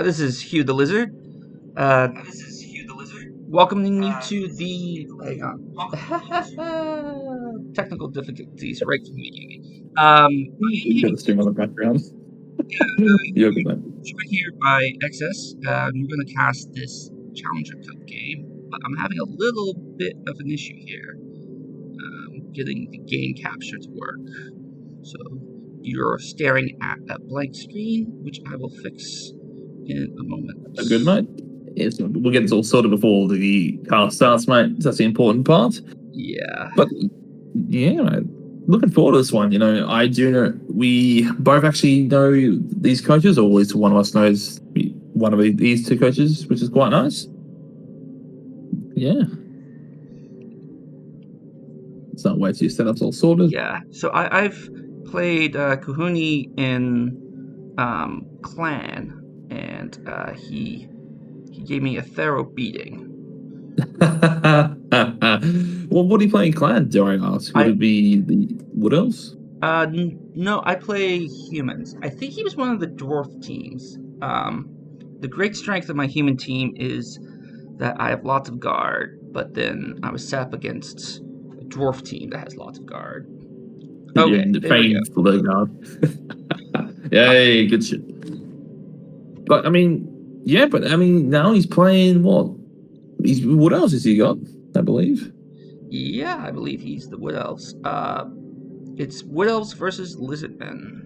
This is Hugh the Lizard. Welcoming you to the. Hang on. Technical difficulties right from the beginning. You got the stream on the background. You're good, man. Joined here by XS. We're going to cast this Challenger Cup game, but I'm having a little bit of an issue here getting the game capture to work. So you're staring at a blank screen, which I will fix in a moment. Good, mate. Yes, we'll get this all sorted before the cast starts, mate. That's the important part. Yeah. But yeah, mate. Looking forward to this one. You know, I do know we both actually know these coaches, or at least one of us knows one of these two coaches, which is quite nice. Yeah. It's not way too setup's all sorted. Yeah. So I've played Kahuni in Clan, and he gave me a thorough beating. Well, what do you play in Clan, dare I ask? Would it be the Wood Elves? No, I play humans. I think he was one of the dwarf teams. The great strength of my human team is that I have lots of guard, but then I was set up against a dwarf team that has lots of guard. Okay, there we go. For the guard. Yay, good shit. But I mean, yeah, but I mean, now he's playing what? What else has he got? I believe. Yeah, I believe he's the Wood Elves. It's Wood Elves versus Lizardmen.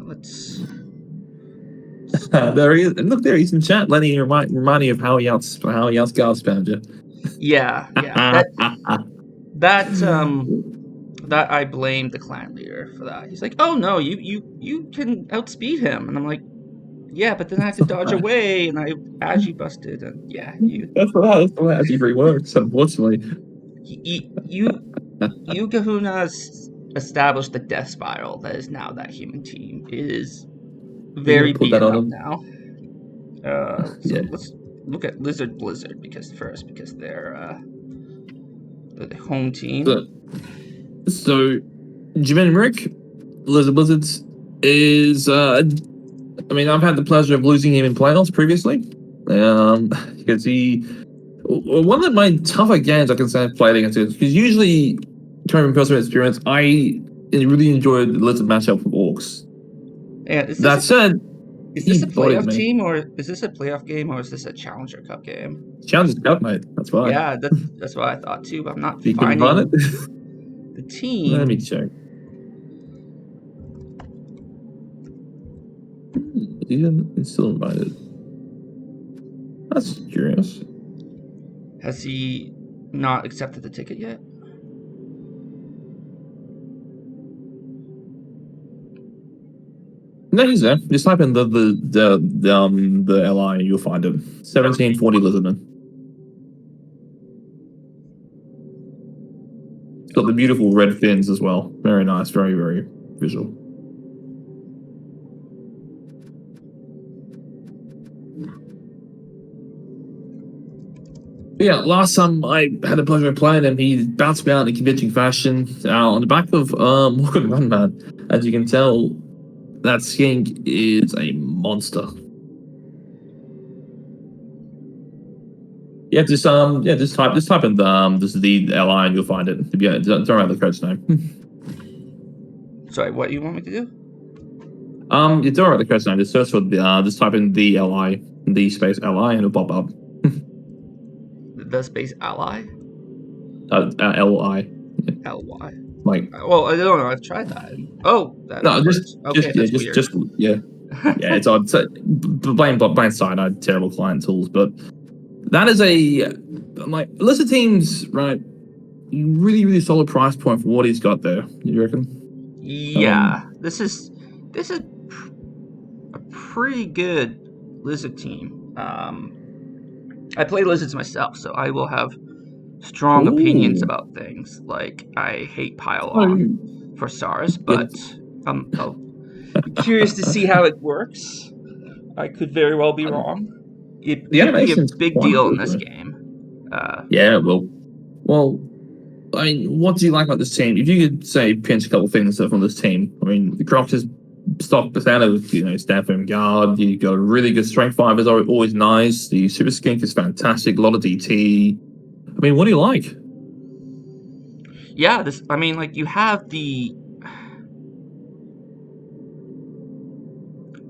Let's. There he is. And look, there he's in chat, letting you remind you of how he outscars spammed you. Yeah. That I blame the clan leader for that. He's like, "Oh no, you can outspeed him," and I'm like, "Yeah, but then I have to dodge away, and I agi busted, and yeah, you." That's the way agi works, unfortunately. You Kahuna's established the death spiral that is now that human team. It is very beaten up now. Let's look at Lizardblizzard because they're the home team. So Jimin Rick, Lizardblizzard is I mean, I've had the pleasure of losing him in playoffs previously. Because one of my tougher games I can say I've played against him, because usually coming from personal experience, I really enjoyed the Lizard matchup with Orcs. And is this a playoff team, or is this a playoff game, or is this a Challenger Cup game? Challenger Cup, mate. That's fine. Yeah, that's what I thought too. But I'm not finding the team. Let me check. He's still invited. That's curious. Has he not accepted the ticket yet? No, he's there. Just type in the LI and you'll find him. 1740 Lizardmen. It's got the beautiful red fins as well. Very nice. Very, very visual. Yeah, last time I had the pleasure of playing him, he bounced me out in a convincing fashion on the back of Morgan Runman. As you can tell, that skink is a monster. Yeah, just type in the LI and you'll find it. Yeah, don't write the code's name. Sorry, what do you want me to do? You don't write the code's name. Just search for just type in the LI, the space LI, and it'll pop up. The space ally? LI. LY. Like, well, I don't know. I've tried that. Oh, no, just yeah. It's odd. Blind side, I had terrible client tools, but that is like Lizard teams, right? Really, really solid price point for what he's got there. You reckon? Yeah, this is a pretty good Lizard team. I play Lizards myself, so I will have strong opinions about things. Like, I hate Pile-On for SARS, but I'm curious to see how it works. I could very well be wrong. It'd be a big deal in this game. Yeah, well, I mean, what do you like about this team? If you could say pinch a couple things from this team, I mean, the Crocs is stock percent of staff and guard. You got really good strength 5 is always nice. The super skink is fantastic. A lot of DT. I mean, what do you like? Yeah, you have the.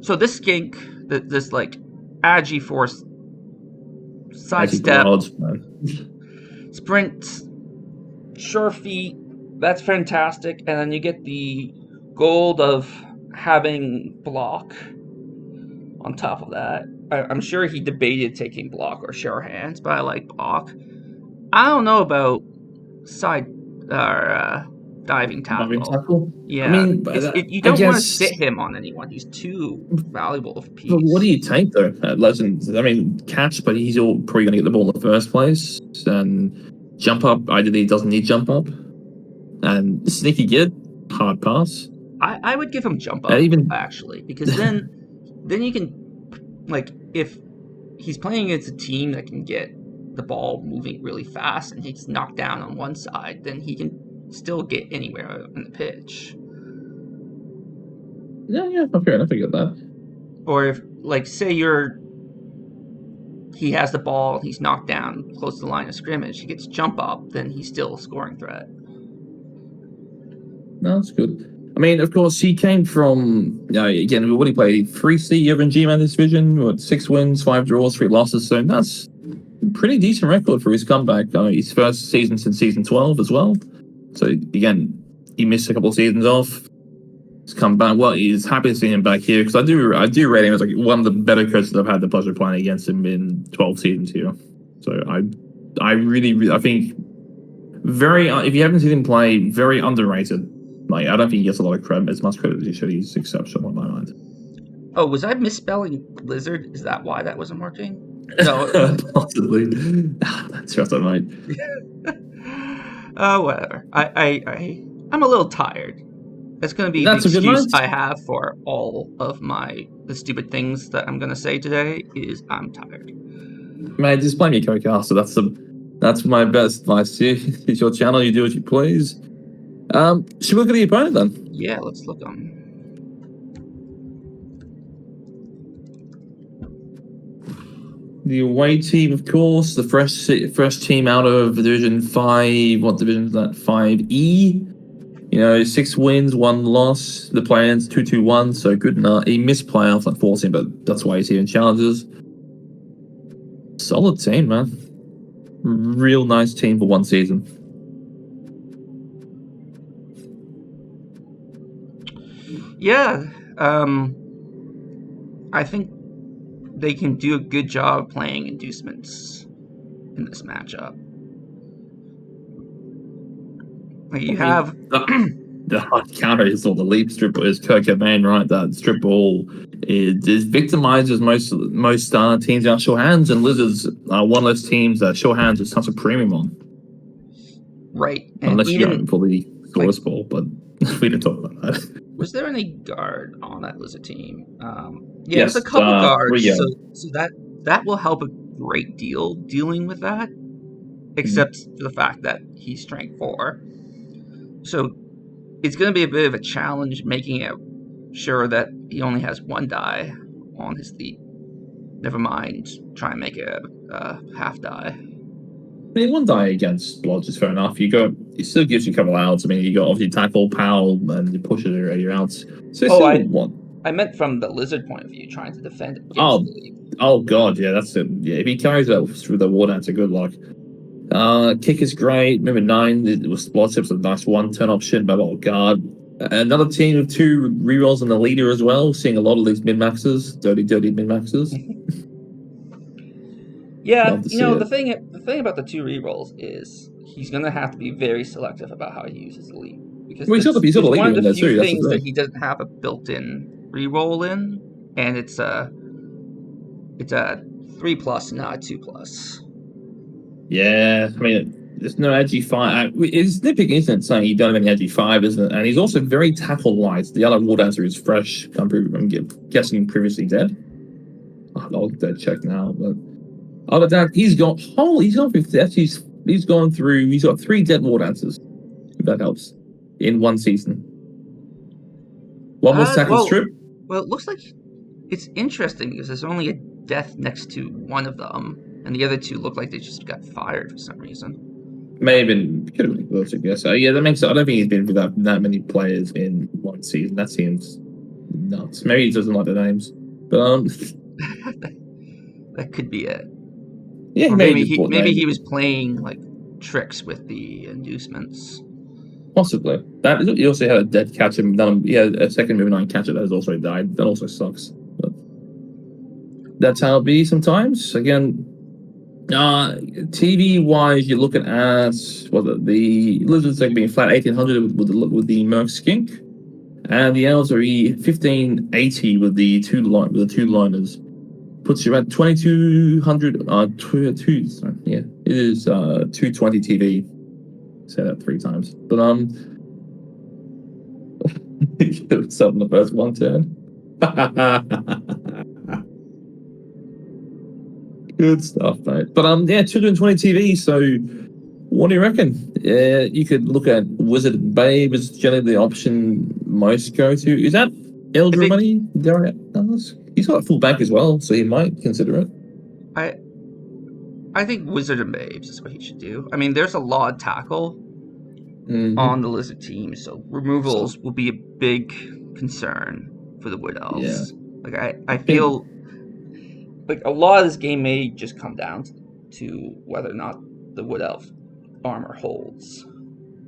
So this skink, this like Agi Force sidestep, sprint, sure feet, that's fantastic. And then you get the gold of having block on top of that. I'm sure he debated taking block or sure hands, but I like block. I don't know about side or diving tackle. Yeah, I mean, you don't want to sit him on anyone. He's too valuable of a piece. But what do you take though? Legends. I mean, catch, but he's probably going to get the ball in the first place. And jump up. Ideally, he doesn't need jump up. And sneaky get hard pass. I would give him jump up actually, because then you can if he's playing against a team that can get the ball moving really fast and he's knocked down on one side, then he can still get anywhere in the pitch. Yeah, fair enough. I get that. Or if, say he has the ball, he's knocked down close to the line of scrimmage, he gets jump up, then he's still a scoring threat. No, that's good. I mean, of course, he came from, again, what he played, 3C over in G-Man this division, 6 wins, 5 draws, 3 losses, so that's a pretty decent record for his comeback. His first season since season 12 as well. So, again, he missed a couple of seasons off. He's come back. Well, he's happy to see him back here, because I do rate him as one of the better coaches I've had the pleasure of playing against him in 12 seasons here. So, I really, I think, if you haven't seen him play, very underrated. I don't think he gets a lot of credit, as much credit as he should. He's exceptional in my mind. Oh, was I misspelling Lizard? Is that why that wasn't working? No. Possibly. That's right, I might. Oh, whatever. I'm a little tired. That's going to be the excuse I have for all of the stupid things that I'm going to say today is I'm tired. Man, just blame your co-caster. That's my best advice to you. It's your channel. You do as you please. Should we look at the opponent then? Yeah, let's look on. The away team, of course, the fresh team out of Division 5. What division is that? 5E. 6 wins, 1 loss. The play-ins 2-2-1, so good enough. He missed playoffs, unfortunately, but that's why he's here in challenges. Solid team, man. Real nice team for one season. Yeah, I think they can do a good job playing inducements in this matchup. You have the hard counter is all the leap strip is Kurt Cobain, right? That strip ball is victimizes most teams out short hands, and Lizards are one of those teams that short hands is such a premium on. Right, and unless you go for the source ball, but we didn't talk about that. Was there any guard on that Lizard team? Yes, there's a couple guards, so that will help a great deal dealing with that, except for the fact that he's strength 4. So it's going to be a bit of a challenge making it sure that he only has 1 die on his leap. Never mind, try and make it a half die. I mean, 1 die against Blodge is fair enough. It still gives you a couple outs. I mean, you got obviously tackle, power, and you push it at your outs. So I meant from the Lizard point of view, trying to defend against the leap. Oh god, yeah, that's it. Yeah, if he carries that through the war dance, good luck. Kick is great. Remember 9, it was Blood Tips, a nice 1-turn option, but oh god. Another team of 2 rerolls in the leader as well, seeing a lot of these min-maxers, dirty min-maxers. Yeah, the thing about the 2 rerolls is he's going to have to be very selective about how he uses the leap. Because he's got the one of the few things that he doesn't have a built-in reroll in, and it's a 3+, not a 2+. Yeah, I mean, there's no edgy 5. It's nitpicking, isn't it, saying you don't have any edgy 5, isn't it? And he's also very tackle-wise. The other war dancer is fresh. I'm guessing previously dead. I'll dead check now, but other than that, he's got 3 dead war dancers, if that helps, in 1 season. One was tackle Well, strip. it looks like it's interesting because there's only a death next to one of them, and the other two look like they just got fired for some reason. May have been, could have been close, I guess. Yeah, that makes sense. I don't think he's been without that many players in one season. That seems nuts. Maybe he doesn't like the names. But That could be it. yeah, Or maybe just bought maybe names. he was playing like tricks with the inducements. Possibly. That he also had a dead catcher. He had a second move 9 catcher that has also died. That also sucks. But that's how it be sometimes. Again, TV wise, you're looking at the Lizards like being flat 1800 with the Merc Skink, and the Elves are 1580 with the two liners. Puts you at 2200. Yeah, it is 220 TV. Say that 3 times, but it's up in the first one turn. Good stuff, mate. But yeah, 220 TV. So, what do you reckon? You could look at Wizard Babe as generally the option most go to. Is that elder money? He's got a full back as well, so he might consider it. I think Wizard and Babes is what he should do. I mean, there's a lot of tackle on the Lizard team, so removals will be a big concern for the Wood Elves. Yeah. Like I feel like a lot of this game may just come down to whether or not the Wood Elf armor holds.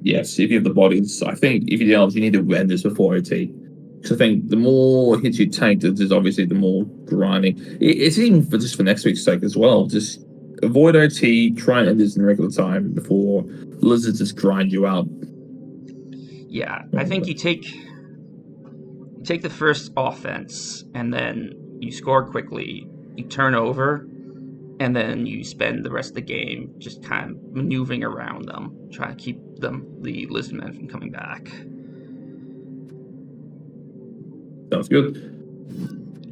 Yes, if you have the bodies. I think if you're the Elves, you need to end this before OT. Because I think the more hits you take, there's obviously the more grinding. It's even just for next week's sake as well. Just avoid OT, try and end this in regular time before Lizards just grind you out. Yeah, I think you take the first offense, and then you score quickly, you turn over, and then you spend the rest of the game just kind of maneuvering around them, trying to keep the Lizardmen from coming back. Sounds good.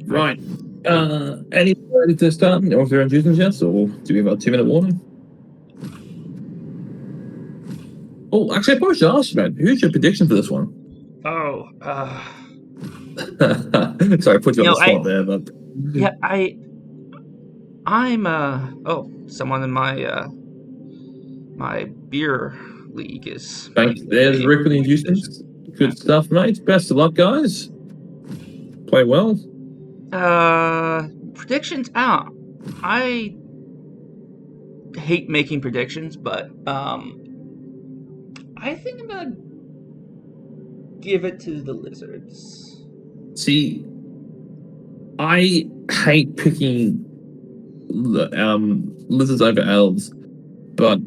Right. Anybody ready to start? Or if they're inducements yet, or do we have a 2-minute warning? Oh, actually, I probably should ask you, man. Who's your prediction for this one? Oh, sorry, I put you on the spot there, but yeah, I'm someone in my my beer league is. There's Rick with the inducements. Good stuff, mate. Best of luck, guys. Play well. Predictions. I hate making predictions, but I think I'm gonna give it to the Lizards. See, I hate picking Lizards over Elves, but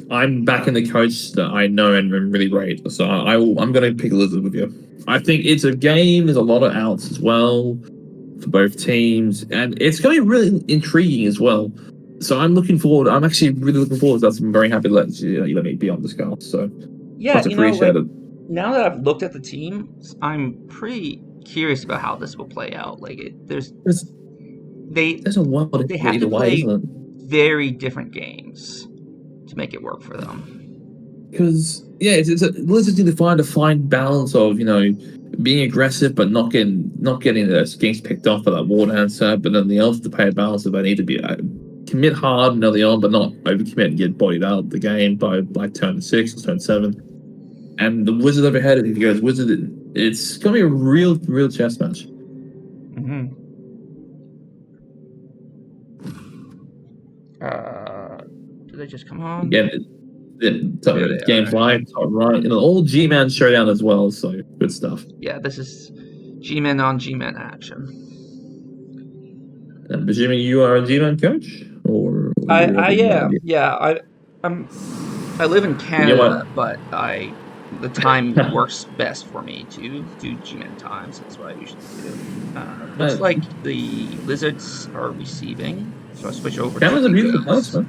I'm backing the coach that I know and I'm really great, so I'm going to pick Lizards with you. I think it's a game. There's a lot of outs as well for both teams, and it's going to be really intriguing as well. So I'm looking forward. I'm actually really looking forward to that. I'm very happy to let me be on this call. So yeah, much appreciated. Now that I've looked at the teams, I'm pretty curious about how this will play out. Like there's a world they have to play very different games to make it work for them. Because Lizards need to find a fine balance of being aggressive but not getting the skinks picked off for that water answer. But then the Elves to play a balance of they need to be commit hard early on, but not overcommit and get bodied out the game by turn 6 or turn 7. And the Wizard overhead, if he goes Wizard, it's gonna be a real chess match. Mm-hmm. Did they just come on? Yeah, game 5, right? And all G-Man showdown as well, so good stuff. Yeah, this is G-Man on G-Man action. I'm presuming you are a G-Man coach, or I am. Yeah, I live in Canada, but the time works best for me to do G-Man times. That's what I usually do. Looks like the Lizards are receiving, so I switch over. Canada's a beautiful place, man.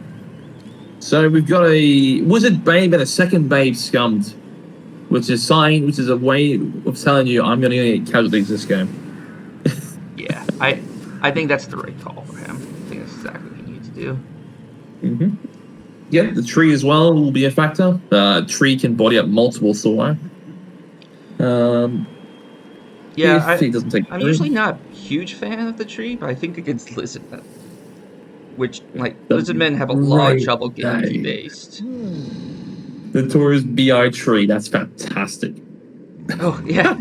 So we've got a Wizard Babe and a second Babe scummed, which is a way of telling you I'm going to get casualties this game. Yeah, I think that's the right call for him. I think that's exactly what he needs to do. Mm-hmm. Yeah, the tree as well will be a factor. Tree can body up multiple Thor. Yeah, if he doesn't take I'm damage. usually not a huge fan of the tree, but I think against Lizardmen, which, like, That's a Lizardmen have a lot of great trouble getting name. based. The Taurus BI tree. That's fantastic. Oh, yeah.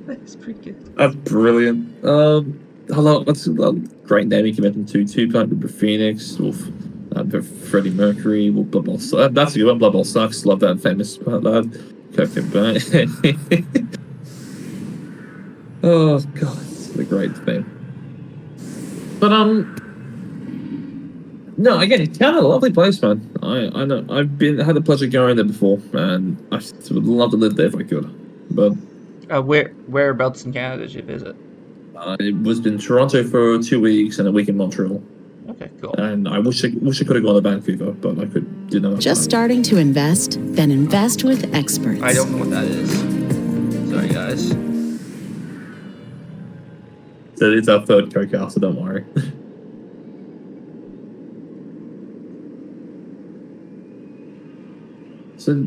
That's pretty good. That's brilliant. Hello, that's a great name you can mention too. Two-Point with Phoenix, Wolf, Freddie Mercury, Wolf, Blood Bowl. That's a good one. Blood Bowl sucks. Love that famous part. Cocaine Burn. Oh god, it's a great thing. But no, again, it's kind of a lovely place, man. I know I've had the pleasure going there before, and I would love to live there if I could. But Whereabouts in Canada did you visit? I was in Toronto for 2 weeks and a week in Montreal. Okay, cool. And I wish I could have gone to Vancouver, but I didn't have Just time. starting to invest? Then invest with experts. I don't know what that is. Sorry, guys. So it's our third co-cast, so don't worry. So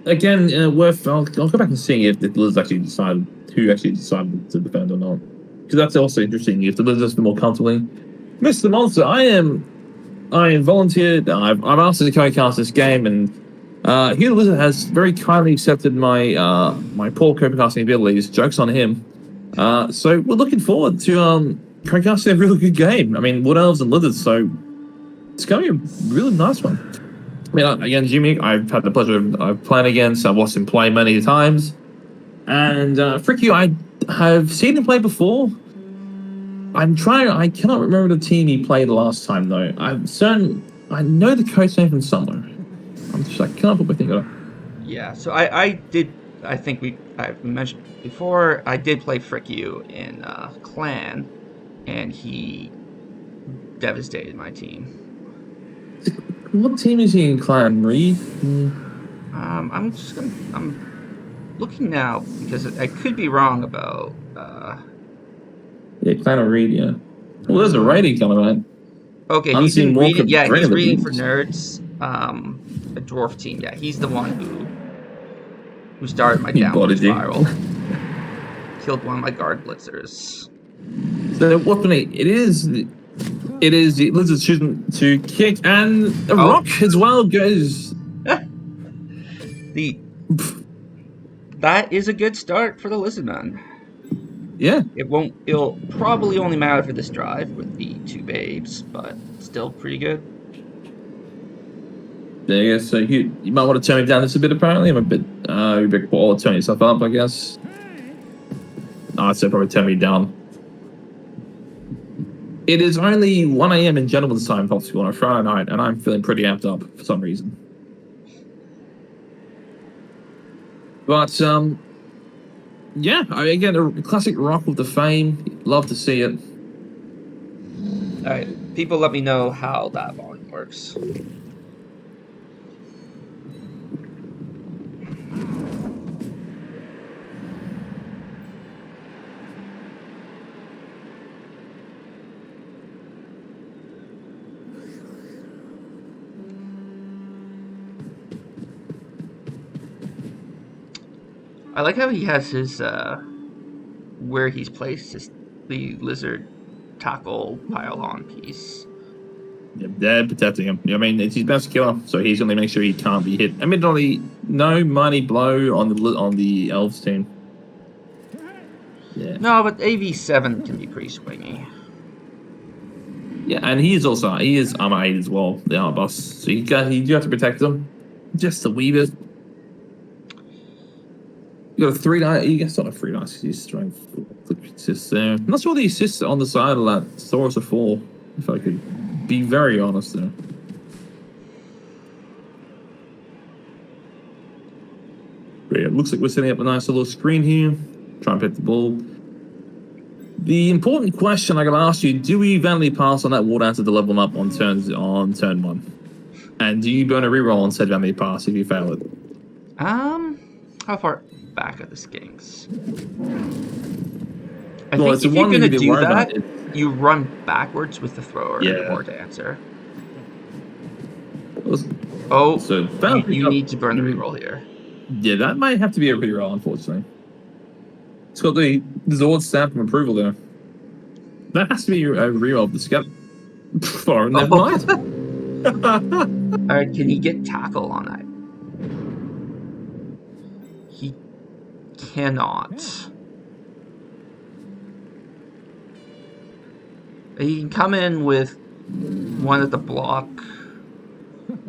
again, I'll go back and see if the Lizards actually decided to defend or not, because that's also interesting. If the Lizards feel more comfortably, Mr. Monster, I volunteered. I've asked to co-cast this game, and here the Lizard has very kindly accepted my my poor co-casting abilities. Jokes on him. So we're looking forward to co-casting a really good game. I mean, Wood Elves and Lizards, so it's going to be a really nice one. I mean, again, Jimmy, I've had the pleasure of playing against. I've watched him play many times. And Fricky, I have seen him play before. I cannot remember the team he played last time, though. I know the coach name from somewhere. I cannot put my finger on it. Yeah, so I think I've mentioned before, I did play Fricku in Clan, and he devastated my team. What team is he in Clan? Reed? I'm looking now because I could be wrong about. Yeah, Clan or Reed, yeah. Well, there's a rating coming, man. Okay, I'm he's seeing in Walker reading. Yeah, he's Brandon reading for Reeds. nerds. A dwarf team. Yeah, he's the one who started my He downward bodied you. spiral. Killed one of my guard blitzers. So what's funny? It is the Lizards choosing to kick, and a rock as well goes. That is a good start for the Lizardmen. Yeah. It'll probably only matter for this drive with the 2 babes, but still pretty good. There you go. So you might want to turn me down this a bit. Apparently, I'm a bit quiet. Turn yourself up, I guess. I'd say probably turn me down. It is only 1 a.m. in gentleman's time, possibly on a Friday night, and I'm feeling pretty amped up for some reason. But yeah, again, a classic rock with the fame. Love to see it. All right, people, let me know how that volume works. I like how he has his where he's placed the lizard tackle pile-on piece. Yeah, they're protecting him. I mean, it's his best killer, so he's going to make sure he can't be hit. Admittedly, no mighty blow on the Elves team. Yeah. No, but AV7 can be pretty swingy. Yeah, and he is armor 8 as well, the armor boss. So you do have to protect them just a wee bit. You got a 3 dice. You guess not a 3 dice because he's trying to click assists there. I'm not sure the assists on the side of that Saurus are 4, if I could be very honest there. But yeah, it looks like we're setting up a nice little screen here. Try and pick the ball. The important question I gotta ask you: do we eventually pass on that water answer to level them up on turn 1? And do you burn a reroll on said eventually pass if you fail it? How far back are the skinks? I Well, think it's if the you're one you gonna need to do worry that, about. you run backwards with the thrower Yeah. or to answer. So You need to burn the reroll here. Yeah, that might have to be a reroll, unfortunately. It's got the Zord stamp of approval there. That has to be a reroll of the scout. Oh, never mind. Alright, can he get tackle on it? He cannot. He can come in with one at the block.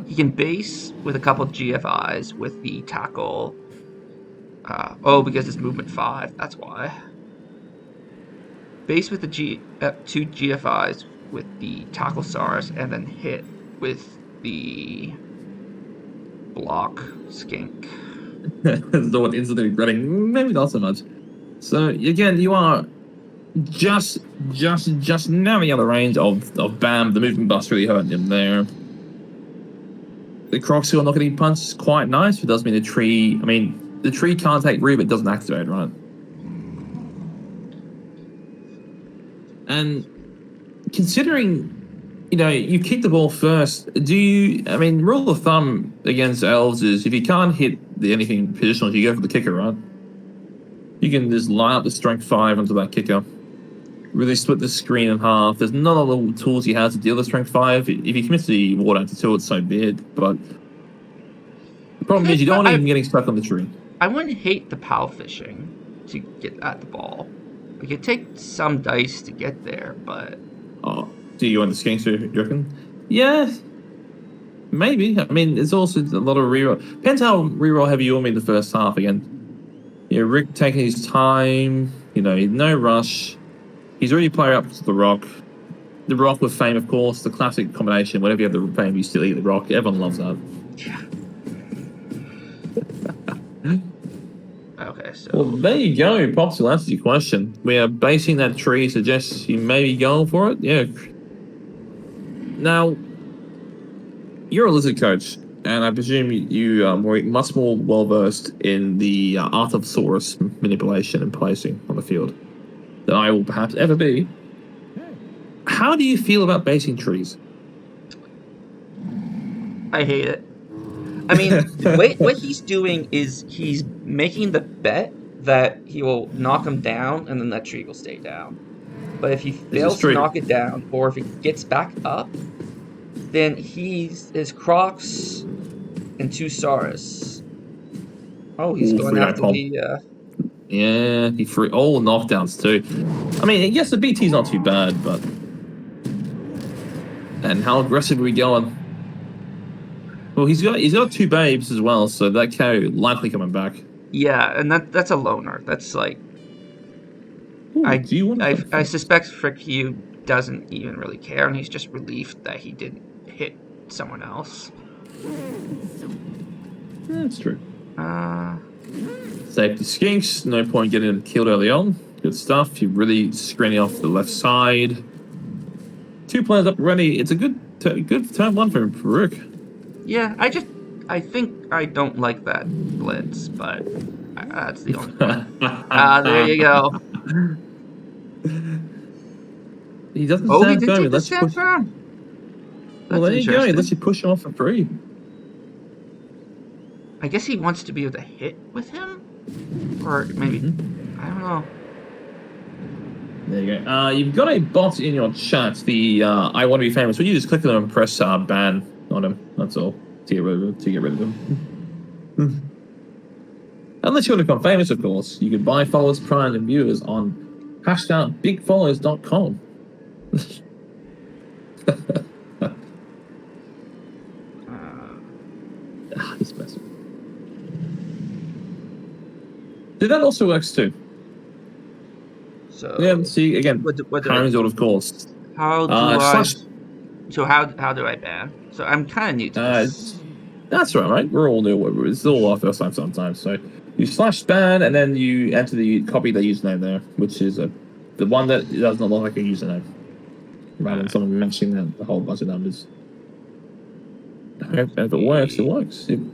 He can base with a couple of GFIs with the tackle. Because it's movement 5, that's why. Base with the 2 GFIs with the tackle SARS, and then hit with the block skink. The one instantly regretting, maybe not so much. So again, you are just now the other range of Bam. The movement bust really hurt him there. The Crocs are not getting punched is quite nice. It does mean the tree. I mean, the tree can't take root, but it doesn't activate, right? And considering, you kick the ball first, rule of thumb against Elves is if you can't hit anything positional, you go for the kicker, right? You can just line up the strength 5 onto that kicker. Really split the screen in half. There's not a lot of tools he has to deal with strength 5. If he commits the water to 2, it's so bad. But the problem is you don't want him getting stuck on the tree. I wouldn't hate the POW fishing to get at the ball. Like, it takes some dice to get there, but... Oh, do you want the skinks, do you reckon? Yeah, maybe. I mean, it's also a lot of reroll. Depends how reroll heavy you'll be in the first half again. Rick taking his time, no rush. He's already played up to the rock. The rock with fame, of course, the classic combination. Whenever you have the fame, you still eat the rock. Everyone loves that. Yeah. Okay, so... Well, there you go. Pops will answer your question. We are basing that tree suggests you may be going for it. Yeah. Now, you're a lizard coach, and I presume you are much more well-versed in the art of source manipulation and placing on the field than I will perhaps ever be. How do you feel about basing trees? I hate it. I mean, what he's doing is he's making the bet that he will knock him down and then that tree will stay down. But if he fails to knock it down, or if it gets back up, then his Crocs and 2 Saurus. Oh, he's going after the... Yeah, he threw all knockdowns too. I mean, I guess the BT's not too bad, but... And how aggressive are we going? Well, he's got 2 babes as well, so that cow likely coming back. Yeah, and that's a loner. That's like... Ooh, I suspect Frick Hugh doesn't even really care, and he's just relieved that he didn't hit someone else. That's true. Safety skinks, no point getting him killed early on. Good stuff. You're really screening off the left side. 2 players up already. It's a good turn 1 for Rook. Yeah, I think I don't like that blitz, but that's the only one. There you go. He doesn't he stand did firm. take the stand firm. Well, there you go. He lets you push him off for free. I guess he wants to be able to hit with him? Or maybe... I don't know. There you go. You've got a bot in your chat, the I want to be famous. Will you just click on him and press ban on him? That's all. To get rid of him. Unless you want to become famous, of course. You can buy followers, prime, and viewers on #bigfollowers.com. This mess. That also works too. So yeah, see again. Time of course. How do I? So how do I ban? So I'm kind of new to this. That's right. We're all new. It's all our first time sometimes. So you /ban and then you enter the copy the username there, which is the one that does not look like a username, rather than someone mentioning a whole bunch of numbers. If it works, it works. And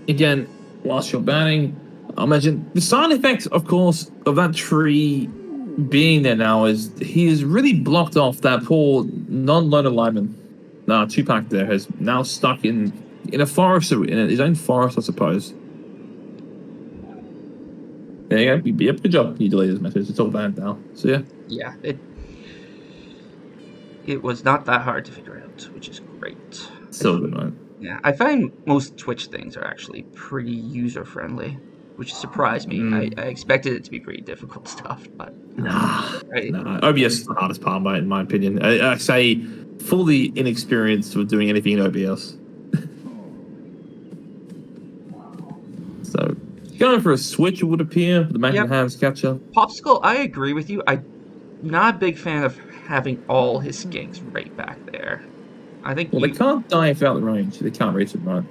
again, whilst you're banning, I imagine the side effect, of course, of that tree being there now is he has really blocked off that poor non-loner lineman. Tupac there has now stuck in a forest, in his own forest, I suppose. There you go. Yep, good job. You deleted his message. It's all bad now. So yeah. Yeah, it was not that hard to figure out, which is great. Still good, right? Yeah, I find most Twitch things are actually pretty user-friendly, which surprised me. I expected it to be pretty difficult stuff, but Nah. OBS is the hardest part, mate, in my opinion. I say fully inexperienced with doing anything in OBS. So, going for a switch, it would appear. The Mac and Hands catcher. Popsicle, I agree with you. I'm not a big fan of having all his skinks right back there. I think they can't die if out of range. They can't reach it, right?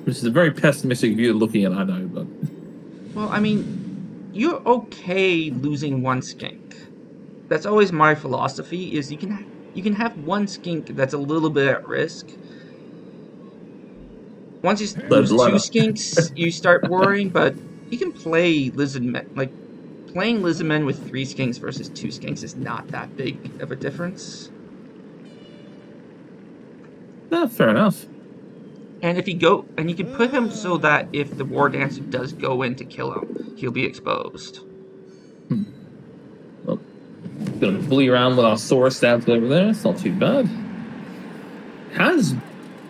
Which is a very pessimistic view of looking at, I know, but... Well, I mean, you're okay losing one skink. That's always my philosophy, is you can have one skink that's a little bit at risk. Once you lose two skinks, you start worrying, but you can play Lizardmen. Like, playing Lizardmen with 3 skinks versus 2 skinks is not that big of a difference. Fair enough. And if you can put him so that if the War Dancer does go in to kill him, he'll be exposed. Well, gonna bully around with our Sora stabs over there. It's not too bad. Has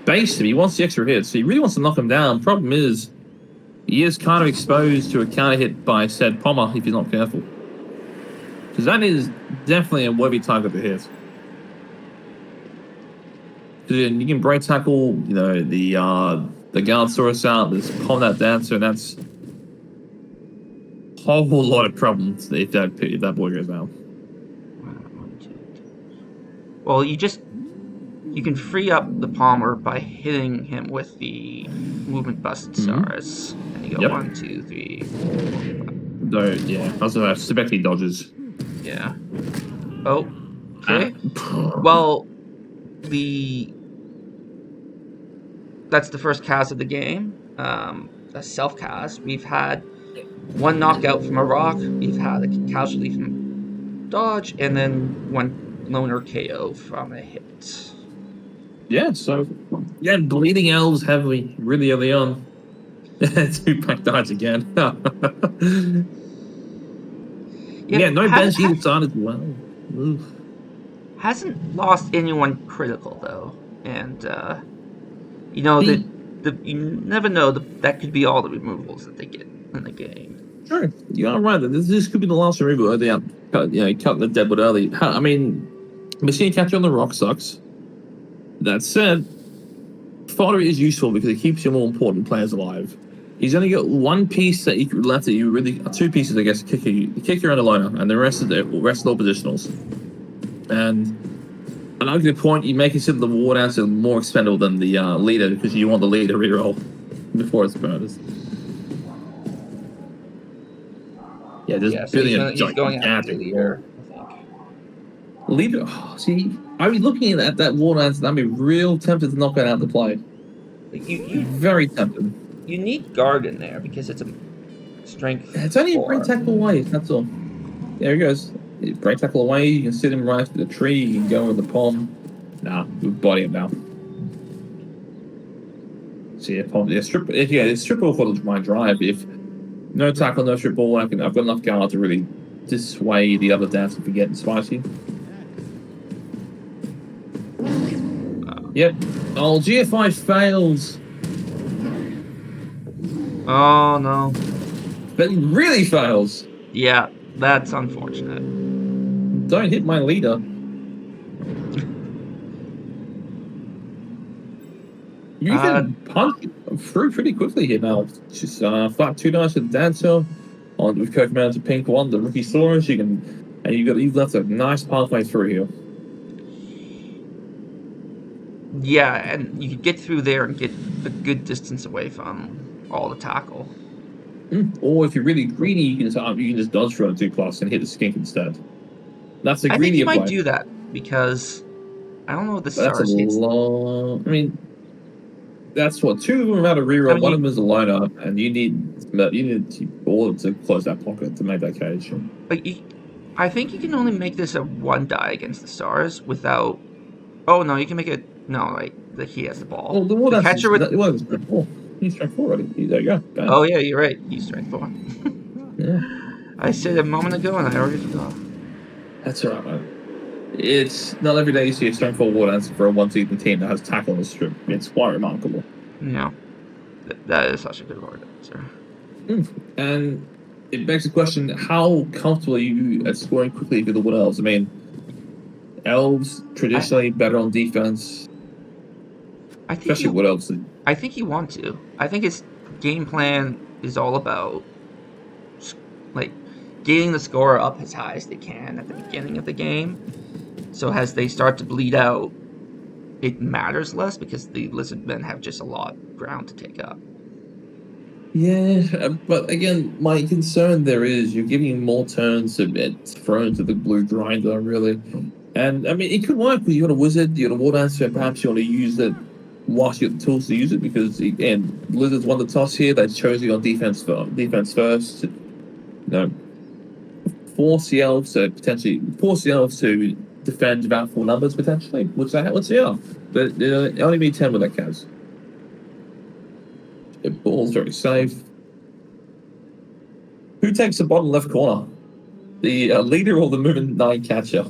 based him. He wants the extra hit, so he really wants to knock him down. Problem is, he is kind of exposed to a counter hit by said Pommer if he's not careful. Because that is definitely a worthy target to hit. Because you can break tackle, the guard source out, there's Pom that dancer, and that's a whole lot of problems if that boy goes down. Well, you can free up the Palmer by hitting him with the movement busted stars. And you go 1, 2, 3, 4, 5. Yeah. Also, suspect he dodges. Yeah. Oh. Okay. Well, that's the first cast of the game. A self-cast. We've had 1 knockout from a rock. We've had a casualty from dodge, and then 1 loner KO from a hit. Yeah, so bleeding elves heavily really early on. 2 pack dodge again. No bench either side as well. Oof. Hasn't lost anyone critical though, and you never know that could be all the removals that they get in the game. Sure, you are right. This could be the last removal. They cut the deadwood early. I mean, machine catcher on the rock sucks. That said, fodder is useful because it keeps your more important players alive. He's only got 1 piece that you left that you really 2 pieces, I guess, the kicker and a loner, and the rest of all positionals. And an ugly point, you may consider the war dancer more expendable than the leader because you want the leader to reroll before it's murders. Yeah, there's really a gigantic war. Leader, see, I was looking at that war dancer, and I'd be real tempted to knock that out to play. Very tempted. You need guard in there because it's a strength. It's only 4. A break tackle away, that's all. There he goes. Break tackle away, you can sit him right after the tree, you can go with the palm. Nah, we'll body him now. See, it's strip ball for my drive. If no tackle, no strip ball, I've got enough guard to really dissuade the other dancer from getting spicy. Yep. Oh, GFI fails. Oh no. But it really fails. Yeah, that's unfortunate. Don't hit my leader. You can punch through pretty quickly here now. Just flat 2 dice with the dancer. With co-commander pink 1, the rookie Saurus, you've left a nice pathway through here. Yeah, and you could get through there and get a good distance away from all the tackle. Or if you're really greedy, you can just dodge for a 2+ and hit the skink instead. That's a greedy play. I think you might do that because I don't know what the stars. That's a long. I mean, that's what 2 of them have a reroll. 1 of them is a loner, and you need all to close that pocket to make that cage. But I think you can only make this a 1 die against the stars without. Oh no, you can make it. No, like he has the ball. Well, the War The Dance catcher with. is strength 4. He's strength 4 already. There you go. Bang. Oh yeah, you're right. He's strength 4. Yeah. I said a moment ago and I already forgot. That's all right, man. It's not every day you see a strength 4 War Dance for a 1-season team that has tackle on the strip. It's quite remarkable. Yeah. That is such a good word, sir. And it begs the question, how comfortable are you at scoring quickly for the Wood Elves? I mean, Elves traditionally better on defense, especially Wood Elves. I think you want to. I think his game plan is all about like getting the score up as high as they can at the beginning of the game. So as they start to bleed out, it matters less because the Lizardmen have just a lot of ground to take up. Yeah, but again, my concern there is you're giving more turns to get thrown to the blue grinder, really. And I mean, it could work. You got a wizard, you got a war dancer, perhaps you want to use it whilst you got the tools to use it, because again, Lizards won the toss here. They chose you on defense first. You know, force the elves to defend about 4 numbers potentially, which they let's see. But it only be 10 with that Kaz. The ball's very safe. Who takes the bottom left corner? The leader or the moving 9 catcher?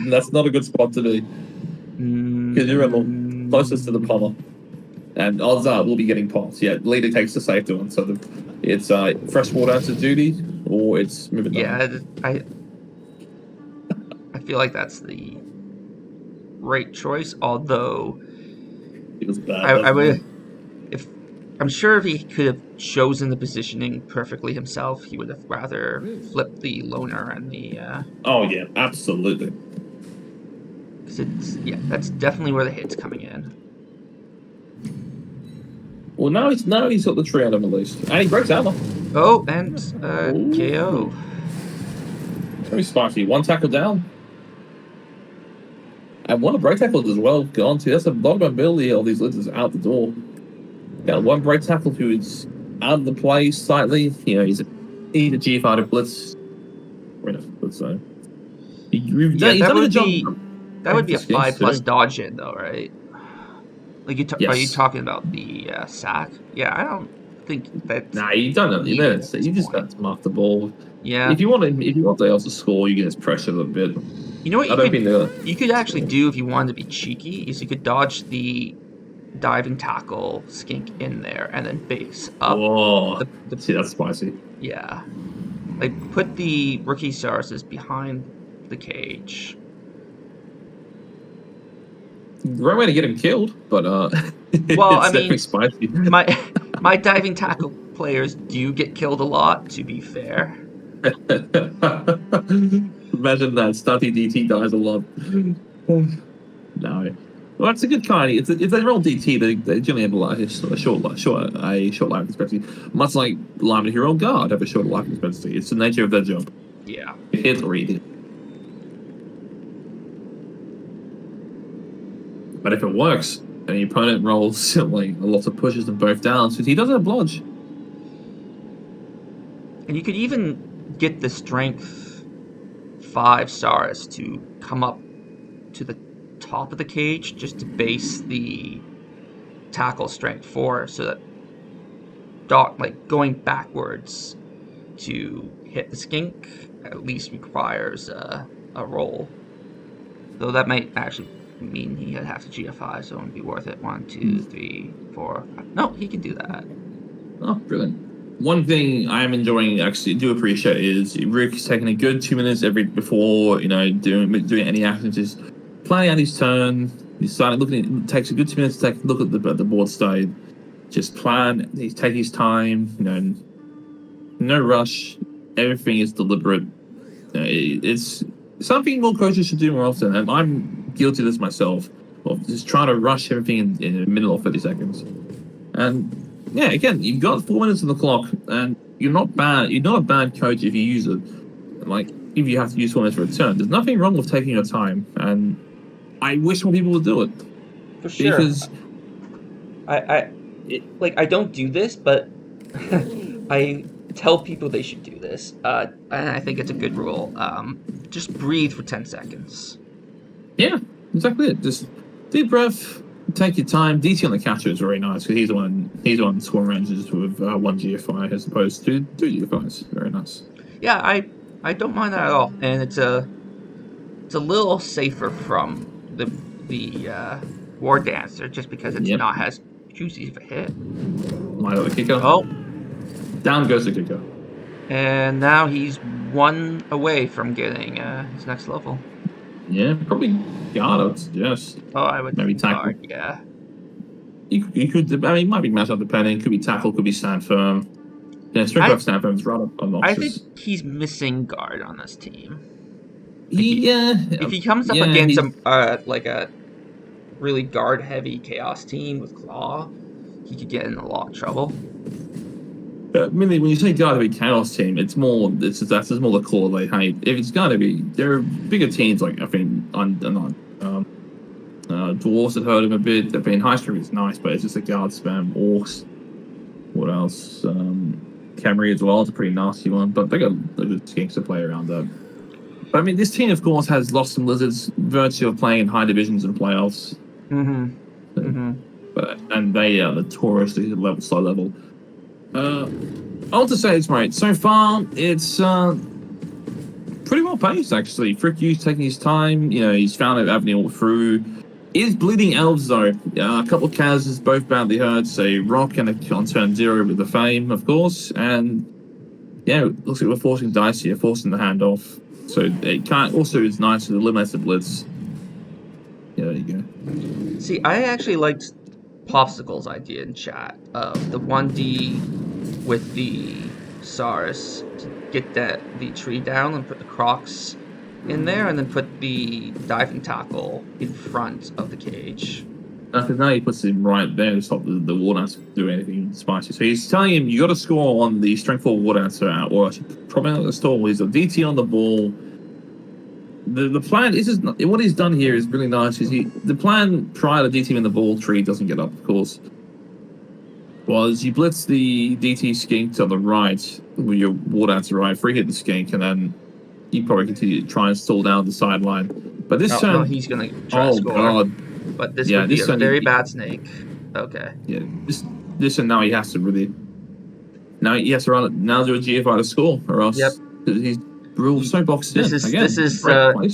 That's not a good spot to be. Because you're closest to the pommer. And odds are we'll be getting pots. Yeah, leader takes the safety one. So it's freshwater answer duty or it's moving 9. Yeah, I feel like that's the right choice, although Feels bad, I would. I'm sure if he could have chosen the positioning perfectly himself, he would have rather flipped the loner and the. Oh yeah, absolutely. That's definitely where the hit's coming in. Well, now he's got the tree on him at least, and he breaks armor. Oh, and KO. Very spicy. 1 tackle down, and 1 of break tackles as well gone too. That's a lot of mobility. All these lizards out the door. Got 1 break tackle who is out of the play slightly. You know, he's a GFR to blitz. We're in a blitz zone. That would be a 5+ dodge in though, right? Like yes. Are you talking about the sack? Yeah, I don't think that's. Nah, you don't know. You just got to mark the ball. Yeah. If you want the else to score, you can just pressure a little bit. You know what you could actually do if you wanted to be cheeky is you could dodge the diving tackle skink in there and then base up. Oh, see, that's spicy. Yeah, like put the rookie Sarses behind the cage. Great way to get him killed, but well, it's definitely spicy. my diving tackle players do get killed a lot. To be fair. Imagine that Stunty DT dies a lot. No. Well, that's a good kind. If they roll DT, they generally have a short life expectancy. Much like Lineman Hero Guard have a short life expectancy. It's the nature of their job. Yeah. Hit or eat it. But if it works, and the opponent rolls like a lot of pushes and both downs, because he doesn't have blodge. And you could even get the strength 5 stars to come up to the top of the cage just to base the tackle strength 4 so that going backwards to hit the skink at least requires a roll. Though that might actually mean he would have to GFI, so it wouldn't be worth it. 1, 2, 3, 4, 5. No, he can do that. Oh, brilliant. One thing I am enjoying, actually do appreciate, is Rick's taking a good 2 minutes before doing any actions, just planning out his turn. He's it takes a good 2 minutes to take a look at the board state. Just plan. He's taking his time. No rush. Everything is deliberate. It's something more coaches should do more often, and I'm guilty of this myself, of just trying to rush everything in a minute or 30 seconds. And yeah, again, you've got 4 minutes on the clock, and you're not bad. You're not a bad coach if you use it. Like, if you have to use 4 minutes for a turn, there's nothing wrong with taking your time, and I wish more people would do it. For sure. Because I don't do this, but I tell people they should do this. And I think it's a good rule. Just breathe for 10 seconds. Yeah, exactly it. Just deep breath, take your time. DT on the catcher is very nice because he's the one scoring ranges with 1 GFI as opposed to 2 GFIs. Very nice. Yeah, I don't mind that at all, and it's a little safer from the War Dancer just because it's not as juicy of a hit. Light up the kicker. Oh, down goes the kicker. And now he's 1 away from getting his next level. Yeah, probably guard, I would suggest. Oh, I would maybe tackle. Guard, yeah. You could. I mean, it might be match up depending. Could be tackle. Could be stand firm. Yeah, strength of stand firm is rather obnoxious. I think he's missing guard on this team. If he comes up against like a really guard heavy chaos team with claw, he could get in a lot of trouble. Really, when you say guard heavy chaos team, that's more the core they hate. If it's gotta be, there are bigger teams like I think Dwarves have heard him a bit. They've been High Street is nice, but it's just a guard spam. Orcs. What else? Camry as well. It's a pretty nasty one, but they got a good skinks to play around that. But I mean, this team, of course, has lost some Lizards, virtue of playing in high divisions and playoffs. And they are notoriously slow level. I want to say it's right. So far, it's pretty well paced actually. Frick U's taking his time. You know, he's found an avenue all through. Is bleeding Elves though. A couple of Kazs, both badly hurt. So Rock and on turn 0 with the Fame, of course. And yeah, looks like we're forcing dice here, forcing the handoff. So it can't. Also, it's nice to eliminate the blitz. Yeah, there you go. See, I actually liked Popsicle's idea in chat of the 1D with the SARS to get the tree down and put the Crocs in there, and then put the diving tackle in front of the cage. Because now he puts him right there to stop the War Dancer from doing anything spicy. So he's telling him, you got to score on the Strength 4 War Dancer out, or probably not the stall. He's a DT on the ball. The plan is what he's done here is really nice. Is the plan prior to DT in the ball tree doesn't get up, of course. Was you blitz the DT skink to the right with your War Dancer right, free hit the skink, and then you probably continue to try and stall down the sideline. But this turn, he's gonna try to score. God. But this would be a very bad snake. Okay. Yeah, this and now he has to really. Now he has to run it. Now do a GFI to score, or else he's so boxed in. This is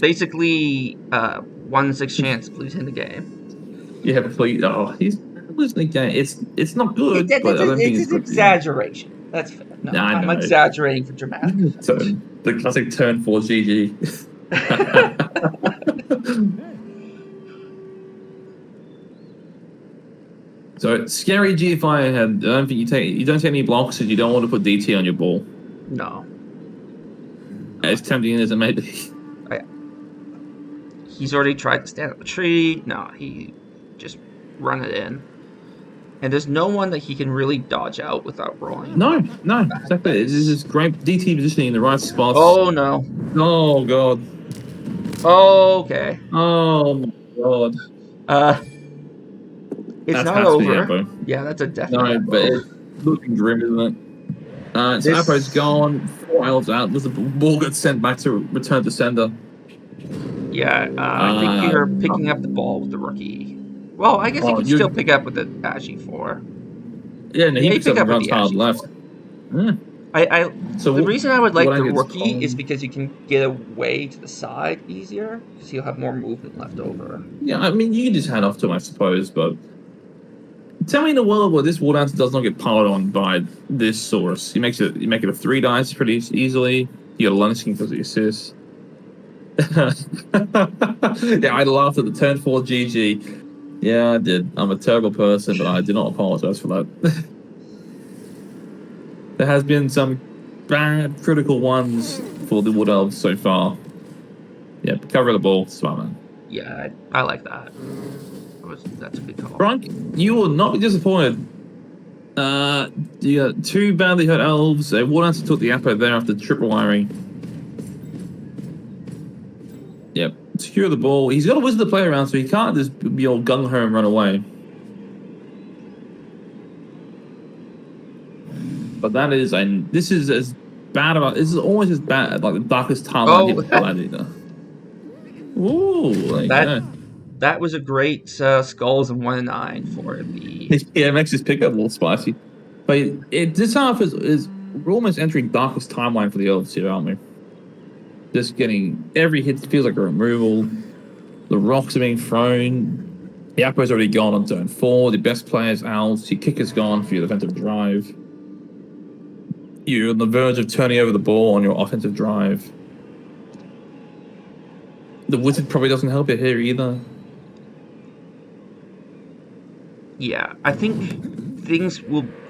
basically 1-6 chance of losing the game. Yeah, please. Oh, he's losing the game. It's not good. But I don't think it's exaggeration. That's fair. No, I'm exaggerating for dramatic. So the classic turn 4 GG. So scary GFI ahead. I don't think you don't take any blocks because you don't want to put DT on your ball. No. As tempting as it may be. He's already tried to stand up a tree. No, he just run it in. And there's no one that he can really dodge out without rolling. No, exactly. This is great DT positioning in the right spots. Oh no. Oh god. Okay. Oh my god. It's not over. Yeah, that's a definite. No, but it's looking grim, isn't it? So Apo's gone. 4 Elves out. The ball gets sent back to return to sender. Yeah, I think you're picking up the ball with the rookie. Well, I guess you can still pick up with the Ashy 4. Yeah, no, he picks up and runs hard left. Yeah. The reason I would like the rookie is because you can get away to the side easier, because you'll have more movement left over. Yeah, I mean, you can just hand off to him, I suppose, but tell me in a world where this War Dancer does not get piled on by this source. You make it a 3 dice pretty easily. You got a Lunch King because of the assist. Yeah, I laughed at the turn 4 GG. Yeah, I did. I'm a terrible person, but I do not apologize for that. There has been some bad critical ones for the Wood Elves so far. Yeah, cover the ball, smart man. Yeah, I like that. That's a good call. Frank, you will not be disappointed. You got 2 badly hurt Elves. Wood Dancer took the Apo there after triple wiring. Yep, secure the ball. He's got a Wizard to play around, so he can't just be all gung-ho and run away. but that is, and this is as bad about. This is almost as bad like the darkest timeline hit with Gladiator. Ooh, there you go. That was a great skulls and 1 and 9 for the. Yeah, it makes this pickup a little spicy. But this half is we're almost entering darkest timeline for the Elves here, aren't we? Just getting every hit feels like a removal. The rocks are being thrown. The Apo's already gone on turn 4. The best player's out. Your kicker's gone for your defensive drive. You're on the verge of turning over the ball on your offensive drive. The wizard probably doesn't help it here either. Yeah, I think things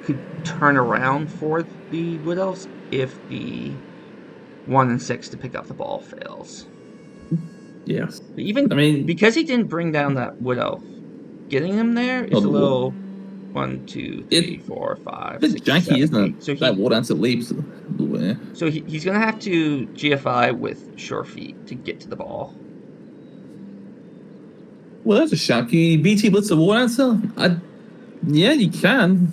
could turn around for the Wood Elves if the 1 and 6 to pick up the ball fails. Yes. But even because he didn't bring down that Wood Elf, getting him there is a little 1, 2, 3, 4, 5. It's 6, janky, 7, isn't 8. it? So that War Dancer leaps. So he's gonna have to GFI with Sure Feet to get to the ball. Well, that's a shock. You BT Blitz the War Dancer? Yeah, you can.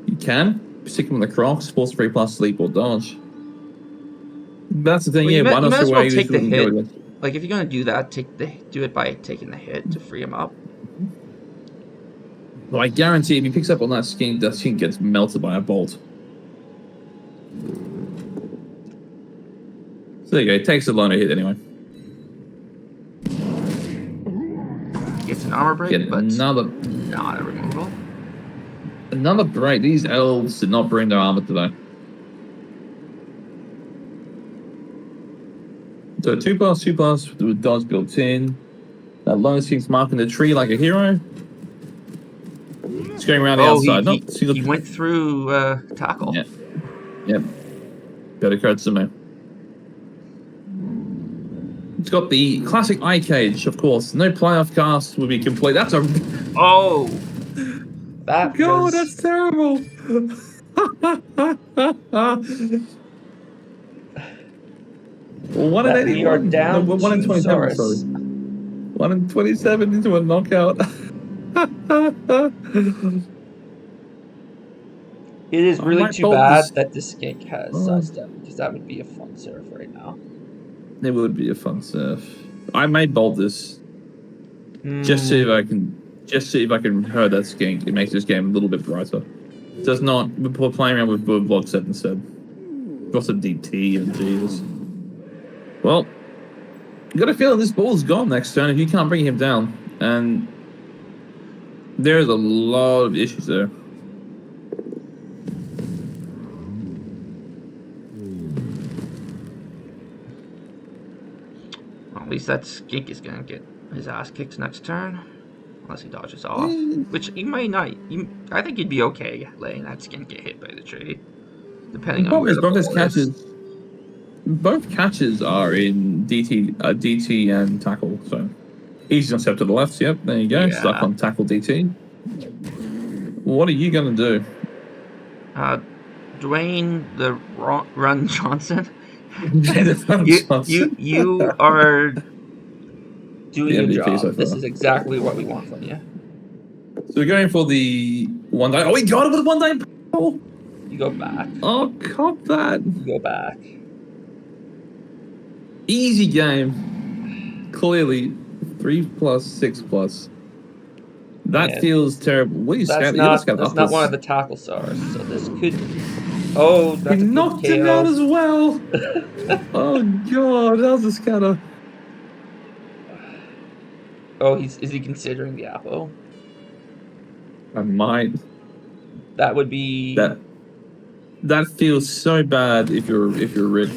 You can. Stick him in the Crocs, force 3+ sleep or dodge. That's the thing, well, yeah. Might as well take the hit. Go like if you're gonna do that, do it by taking the hit to free him up. Well, I guarantee if he picks up on that skink gets melted by a bolt. So there you go. It takes a loner hit anyway. Gets an armor break, but not a removal. Another break. These elves did not bring their armor today. So 2+2+ with dodge built in. That lone skink's marking the tree like a hero. It's going around the outside. He went through tackle. Yeah. Yep. Better cards to me. It's got the classic eye cage, of course. No playoff cast would be complete. That's a. Oh! That's terrible. 1 in 81. We are down 1 in 27. Sorry. 1 in 27 into a knockout. It is really too bad that this skink has sidestep, because that would be a fun surf right now. It would be a fun surf. I may bolt this. Just see if I can hurt that skink. It makes this game a little bit brighter. Does not. We're playing around with block set instead. Got some deep T and Jesus. Well, I got a feeling this ball's gone next turn if you can't bring him down. And there's a lot of issues there. Well, at least that skink is going to get his ass kicked next turn. Unless he dodges off. Which he might not. I think he'd be okay letting that skink get hit by the tree. Depending on where the ball is. Both catches are in DT and tackle, so easy on step to the left. Yep, there you go. Yeah. Stuck on tackle DT. What are you gonna do? Dwayne the Run Johnson. you are doing your job. This is exactly what we want from you. So we're going for the 1 die. Oh, we got it with 1 die. Oh. You go back. Oh, cop that. You go back. Easy game. Clearly, 3+, 6+. That feels terrible. What are you scared? That's not one of the tackle stars, so this could. Oh, that's we knocked him out as well. Oh god, that was a scatter. Oh, is he considering the Apo? I might. That would be. That feels so bad if you're Rick.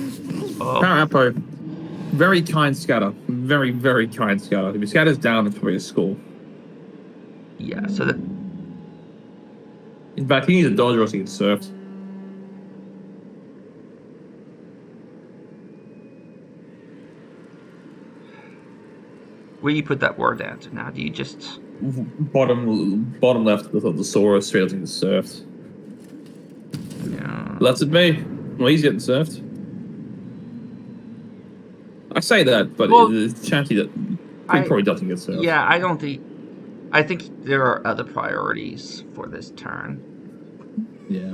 Oh. Power Apo. Very kind scatter. Very, very kind scatter. If he scatters down, it's probably a score. Yeah, so that. In fact, he needs a dodge or else he gets surfed. Where do you put that war dancer now? Do you just. Bottom left with the Sora straight up to get surfed. Yeah. Let's it be. Well, he's getting surfed. I say that, but it's chancy that he probably doesn't get surfed. Yeah, I don't think. I think there are other priorities for this turn. Yeah.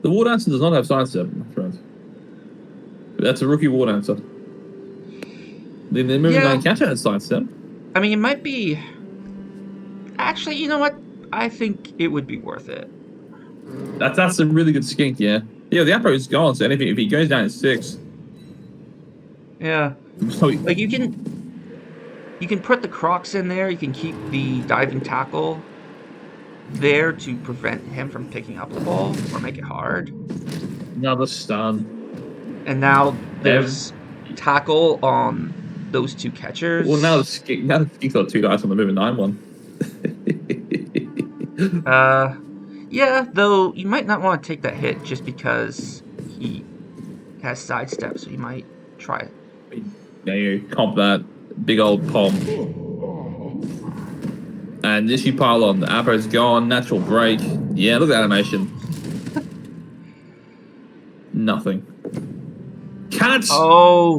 The War Dancer does not have sidestep, my friend. That's a rookie War Dancer. The moving Yeah. line catcher has sidestep. I mean, it might be. Actually, you know what? I think it would be worth it. That's a really good skink, yeah. Yeah, the Apo is gone, so anything if he goes down to 6. Yeah. So Like you can put the Crocs in there. You can keep the diving tackle there to prevent him from picking up the ball or make it hard. another stun. And now there's tackle on those two catchers. Well, now the skink got 2 dice on the moving 9 one. Yeah, though you might not want to take that hit just because he has sidestep, so you might try it. Yeah, you comp that big old pom. And this you pile on. The Apo's gone. Natural break. Yeah, look at the animation. Nothing. Cats! Oh!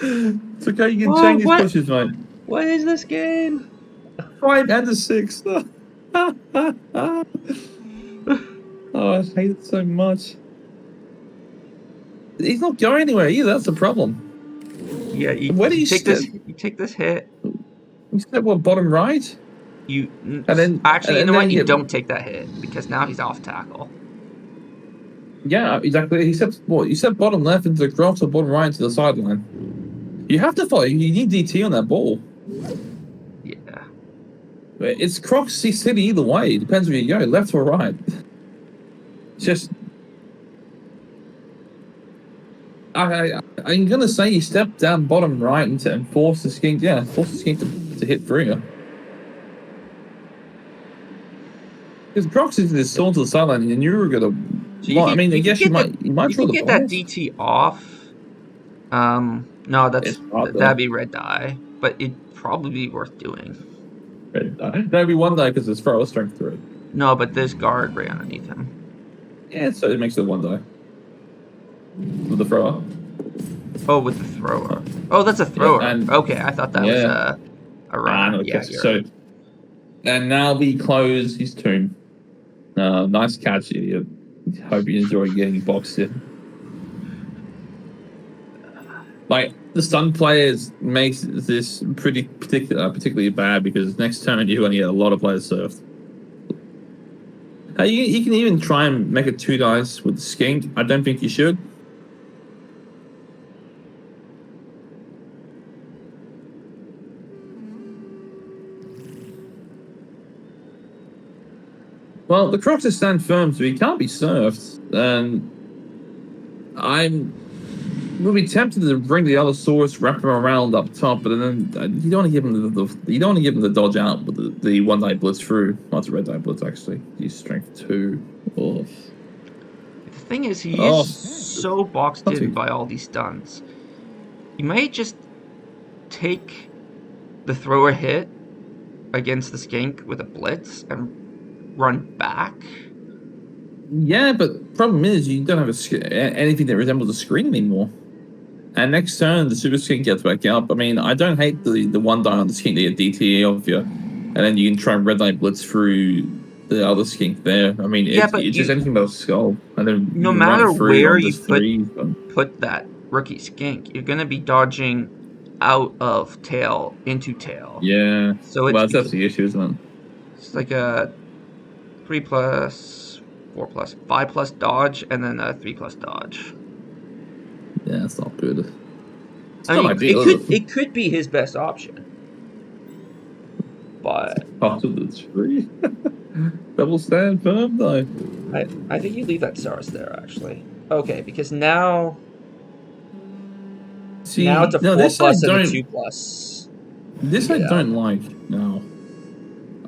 It's okay, you can change these bushes, mate. What is this game? 5 and a 6. Oh, I hate it so much. He's not going anywhere either. That's the problem. Yeah, you take this hit. You said what, bottom right? You then actually, you know what? You get- don't take that hit because now he's off tackle. Yeah, exactly. He said what? You said bottom left into the cross or bottom right into the sideline. You have to follow. You need DT on that ball. Yeah. It's Crocs City either way. It depends where you go, left or right. Just, I'm gonna say you step down bottom right and force the skink. Yeah, force the skink to hit through you. Because Crocs is still to the sideline, and you're gonna. Well, I mean, I guess you might draw the get balls. that DT off. No, that'd be red die, but it'd probably be worth doing. Red die. That'd be 1 die because it's throw strength 3. No, but there's guard right underneath him. Yeah, so it makes it 1 die. With the thrower. Oh, with the thrower. Oh, that's a thrower. Yeah, okay, I thought that was a runner. No, Yeah, so, and now we close his tomb. Nice catch, idiot. Hope you enjoy getting boxed in. Like, the stun players makes this particularly bad because next turn you're going to get a lot of players surfed. You can even try and make it 2 dice with the skink. I don't think you should. Well, the Crocs stand firm, so he can't be surfed. And will be tempted to bring the other source, wrap him around up top, but then you don't want to give him the dodge out with the 1 die blitz through. Oh, it's a red die blitz actually. He's strength 2. Oh. The thing is, he is so boxed in by all these stuns. You might just take the thrower hit against the skink with a blitz and run back. Yeah, but problem is you don't have anything that resembles a screen anymore. And next turn, the super skink gets back up. I mean, I don't hate the 1 die on the skink to get DTA off you, and then you can try and red light blitz through the other skink there. I mean, it's just anything but a skull. And then no matter where you put that rookie skink, you're going to be dodging out of tail into tail. Yeah. So that's the issue, isn't it? It's like a 3+, 4+, 5+ dodge, and then a 3+ dodge. Yeah, that's not good. It could be his best option, but top of the tree. Double stand firm though. I think you leave that Saurus there actually. Okay, because now it's a 4+ and a 2+. This I don't like. No.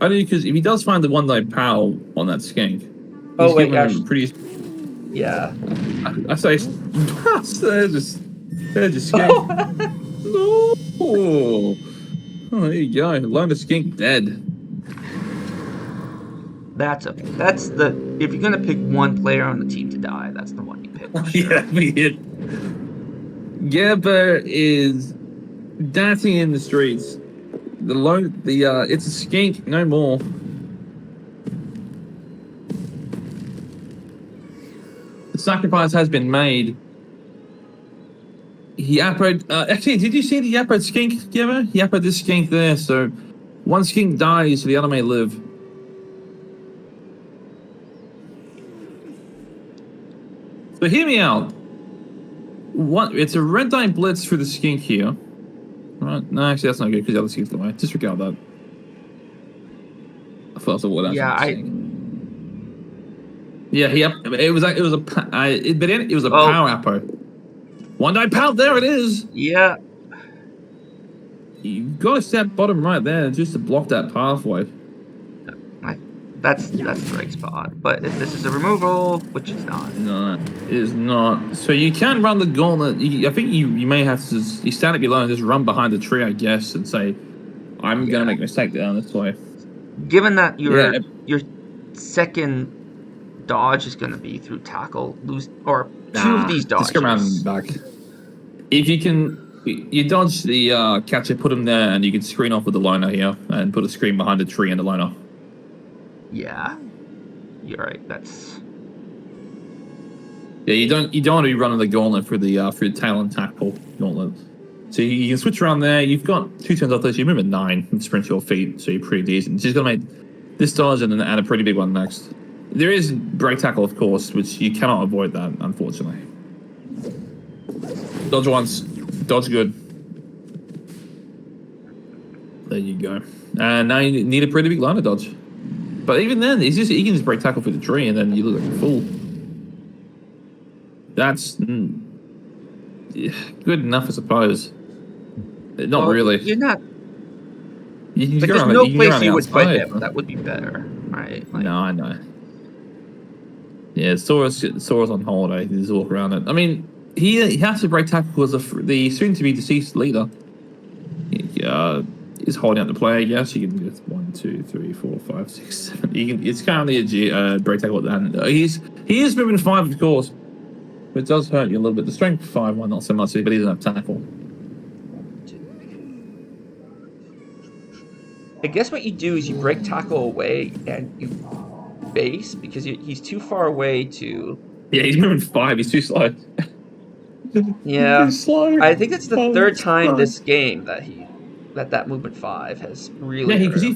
Only because if he does find the 1 die POW on that skink, yeah. I say they're just skink. No. Oh, there you go. Lone skink dead. If you're gonna pick one player on the team to die, that's the one you pick. Yeah, me it. Gerber is dancing in the streets, It's a skink, no more. The sacrifice has been made. He yappoed. Actually, did you see the yappoed skink, Gemma? He yappoed this skink there, so one skink dies, so the other may live. So hear me out. It's a red die blitz for the skink here. Right? No, actually, that's not good because the other skink's the way. Disregard that. I thought that's what I was saying. Yeah, it was a power appo. One die power, there it is. Yeah. You've got to step bottom right there just to block that pathway. That's the right spot. But if this is a removal, which it's not. No, it is not. So you can run the gauntlet. I think you may have to you stand up below and just run behind the tree, I guess, and say, I'm going to make a mistake down this way. Given that your second dodge is going to be through tackle, two of these dodges. Just come around back. If you can, you dodge the catcher, put him there, and you can screen off with the liner here, and put a screen behind the tree and the liner. Yeah, you're right. That's you don't want to be running the gauntlet for the tail and tackle gauntlet. So you can switch around there. You've got 2 turns off this. You move at 9 and sprint your feet, so you're pretty decent. She's gonna make this dodge and a pretty big one next. There is break tackle, of course, which you cannot avoid that, unfortunately. Dodge once, dodge good. There you go. And now you need a pretty big liner dodge. But even then, he can just break tackle for the tree, and then you look like a fool. That's good enough, I suppose. Not really. You're not. You there's no place you would put him that would be better, right? No, I know. Yeah, Sora's on holiday. He just walk around it. I mean, he has to break tackle because the soon-to-be deceased leader is holding out the play. I guess you can get 1, 2, 3, 4, 5, 6, 7. It's currently a break tackle, and he is moving 5, of course. But it does hurt you a little bit. The strength 5 one not so much, but he doesn't have tackle. I guess what you do is you break tackle away and you base because he's too far away to. Yeah, he's moving 5. He's too slow. Yeah, He's slow. I think it's the third time this game that movement 5 has really. Yeah, because he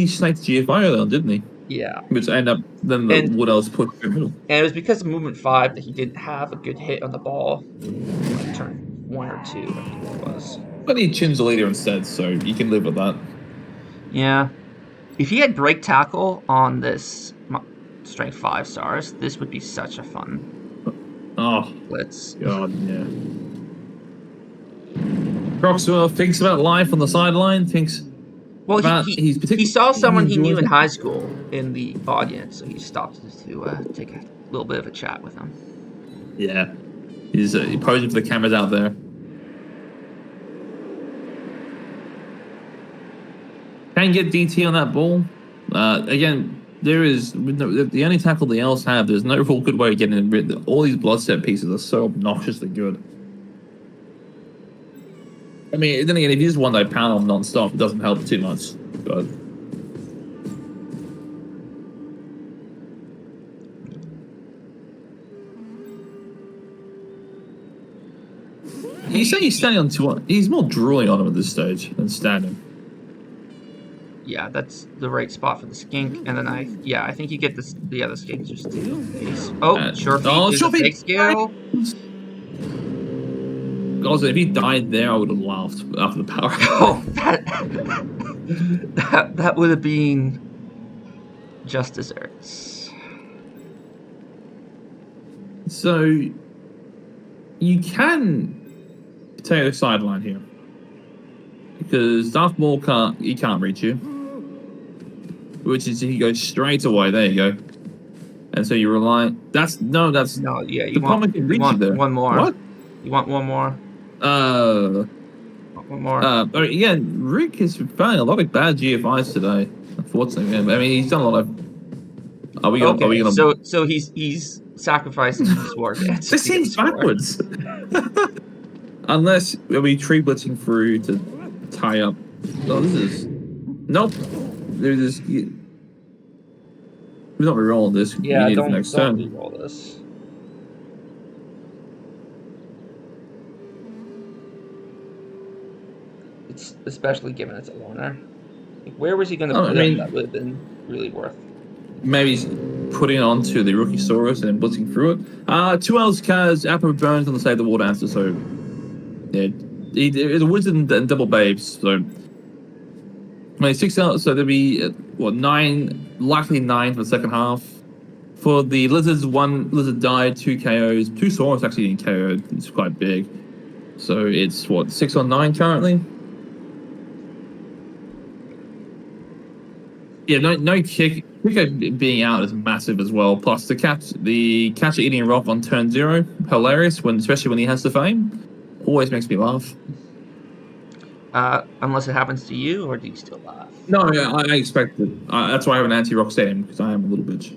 sniped GFI earlier on, didn't he? Yeah. Which ended up then what else put in the middle. And it was because of movement 5 that he didn't have a good hit on the ball. Like turn 1 or 2, I think it was. But he chins the leader instead, so you can live with that. Yeah. If he had break tackle on this strength 5 stars, this would be such a fun blitz. God, yeah. Croxwell thinks about life on the sideline, Well, he saw someone he knew in high school in the audience, so he stopped to take a little bit of a chat with him. Yeah. He's posing for the cameras out there. Can get DT on that ball. Again, there is the only tackle the Elves have. There's no real good way of getting rid of all these blood set pieces. Are so obnoxiously good. I mean, then again, if you just one day pound on non-stop, it doesn't help too much. But you say he's standing on 2. He's more drooling on him at this stage than standing. Yeah, that's the right spot for the skink, and then I think you get the other skink just too. Sure feet is a big scale. Also, if he died there, I would have laughed after the power. Oh, that would have been just desserts. So you can take the sideline here because Darth Maul can't reach you, which is he goes straight away. There you go. And so you rely. That's no. Yeah, you want one more. What? You want one more? One more. Yeah, Rick is finding a lot of bad GFIs today. Unfortunately, I mean he's done a lot of. Are we gonna? So he's sacrificing his war dance. This seems backwards. Unless are we tree blitzing through to tie up Oh, this is... Nope. There's this... We're not rerolling this. Yeah, We need it for next don't turn. reroll this. It's especially given it's a loner. Like, where was he going to Oh, put I him? mean- That would have been really worth. Maybe he's putting it onto the Rookie Saurus and then blitzing through it. 2 Elves cast Apple Burns on the Save the Water answer, so... Yeah, the Wizard and Double Babes, so... I mean, 6 Elves, so there'll be, 9... Likely 9 for the second half. For the Lizards, 1 Lizard died, 2 KOs. 2 Saurus actually getting KO'd. It's quite big. So it's, 6 on 9 currently? Yeah, no kick. Kicker being out is massive as well. Plus the catcher eating a rock on turn 0, hilarious. Especially when he has the fame, always makes me laugh. Unless it happens to you, or do you still laugh? No, yeah, I expect it. That's why I have an anti-rock stadium, because I am a little bitch.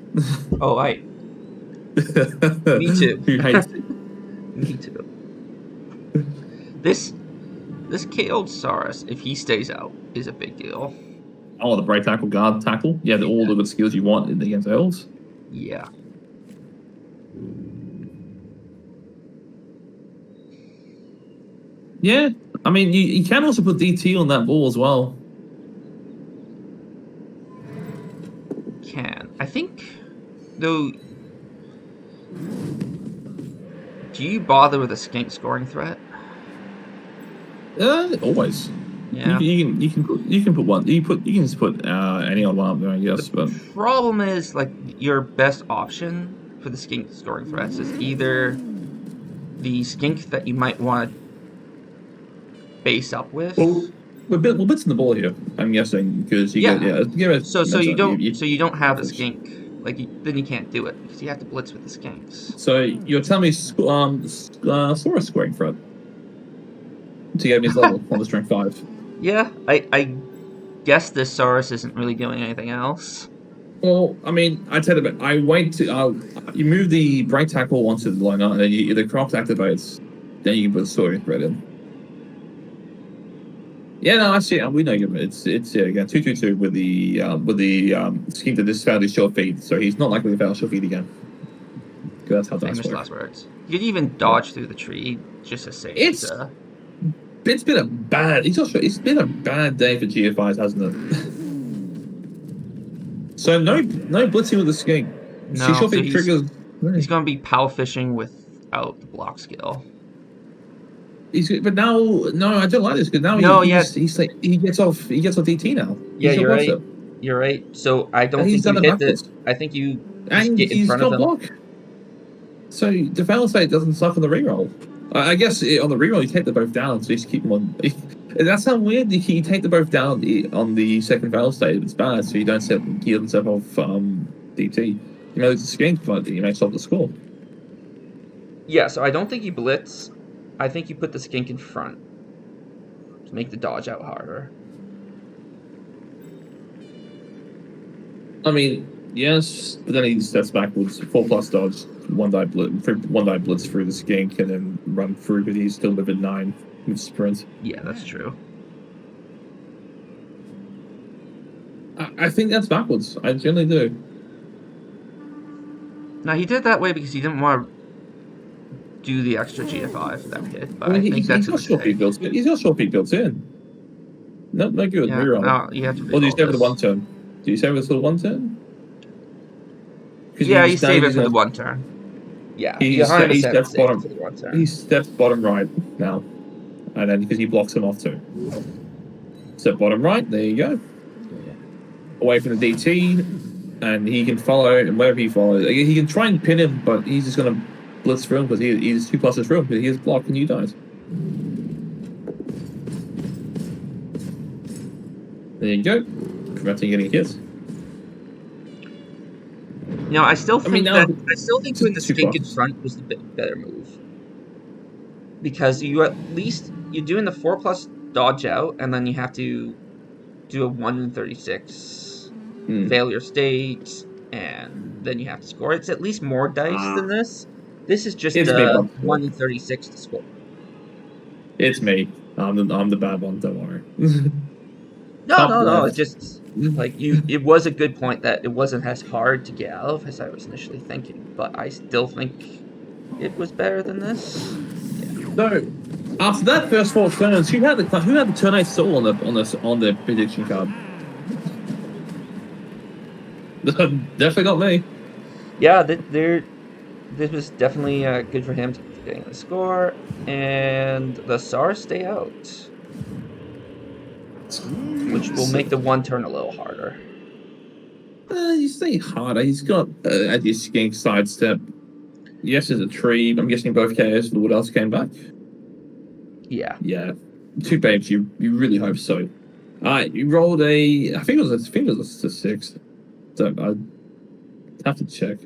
Oh, me too. Who hates it? Me too. This KO'd Saurus, if he stays out, is a big deal. Oh, the break tackle, guard tackle. Yeah, all the good skills you want against Elves. Yeah. Yeah, I mean, you can also put DT on that ball as well. Can. I think, though... Do you bother with a skink scoring threat? Always. Yeah. You can put one. You can just put any on one up there, I guess. But Problem is, like, your best option for the skink scoring threats is either the skink that you might want to base up with. Well, bits in the ball here. I'm guessing because you get So you don't have the skink. Like then you can't do it because you have to blitz with the skinks. So you're telling me Saurus scoring threat to get me his level on the strength 5. Yeah, I guess this Saurus isn't really doing anything else. Well, I mean, I tell you, but I wait to you move the break tackle onto the line, and then the crops activates. Then you can put the scoring threat in. Yeah, no, I see. We know him. It's again 2/2/2 with the scheme to disfail his short feed, so he's not likely to fail short feed again. That's how that's Famous last words. You could even dodge through the tree just to save. It's been a bad. It's been a bad day for GFIs, hasn't it? So no blitzing with the skink. No, short feed triggers. He's going to be power fishing without the block skill. But now, no, I don't like this because now he gets off DT now. Yeah, you're right. You're right. So I don't think you hit this. I think you just get in front of him. Block. So the fail state doesn't suck on the reroll. I guess on the reroll you take them both down, so you just keep them on. That sounds weird. You take them both down on the second fail state. It's bad, so you don't heal yourself off DT. You know, it's a skink, but you may solve the score. Yeah, so I don't think you blitz. I think you put the skink in front to make the dodge out harder. I mean, yes, but then he steps backwards, 4+ dodge, 1 die blitz through the skink, and then run through, but he's still within 9 with sprint. Yeah, that's true. I think that's backwards. I generally do. Now he did that way because he didn't want to do the extra GFI for that hit, but I mean, I think that's a mistake. He's got short feet built in. No good. Yeah, no, you have to. Or do you save it for the 1 turn? Do you save it for the 1 turn? Yeah, you save it for the 1 turn. Yeah, he steps bottom. He steps bottom right now, and then because he blocks him off too. Step bottom right. There you go. Away from the DT, and he can follow, and wherever he follows, he can try and pin him, but he's just gonna blitz through him because he's 2+ through him, but he is blocked and you died. There you go. Preventing getting hit. No, I still think putting the skink in front was the better move. Because you're doing the 4+ dodge out, and then you have to do a 1 in 36 failure state, and then you have to score. It's at least more dice than this. This is just 1 in 36 to score. It's me. I'm the bad one. Don't worry. No. It's just like it was a good point that it wasn't as hard to get out of as I was initially thinking, but I still think it was better than this. So after that first 4 turns, who had the turn 8 soul on the prediction card? Definitely not me. Yeah, this was definitely good for him to getting the score, and the SARS stay out, which will make the 1 turn a little harder. You say harder. He's got anti skink sidestep. Yes, there's a tree. I'm guessing both KOs, but what else came back? Yeah. Yeah. 2 babes, you really hope so. You rolled I think it was a 6. So I have to check.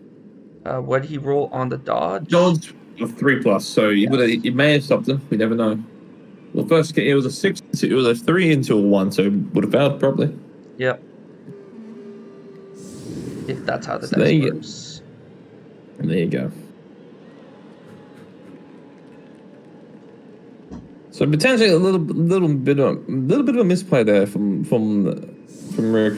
What did he roll on the dodge? Dodge a 3+, so it may have stopped him. We never know. Well, first it was a 6. It was a 3 into a 1, so it would have failed probably. Yep. If that's how the dice works. There you go. So potentially a little bit of a misplay there from Rick.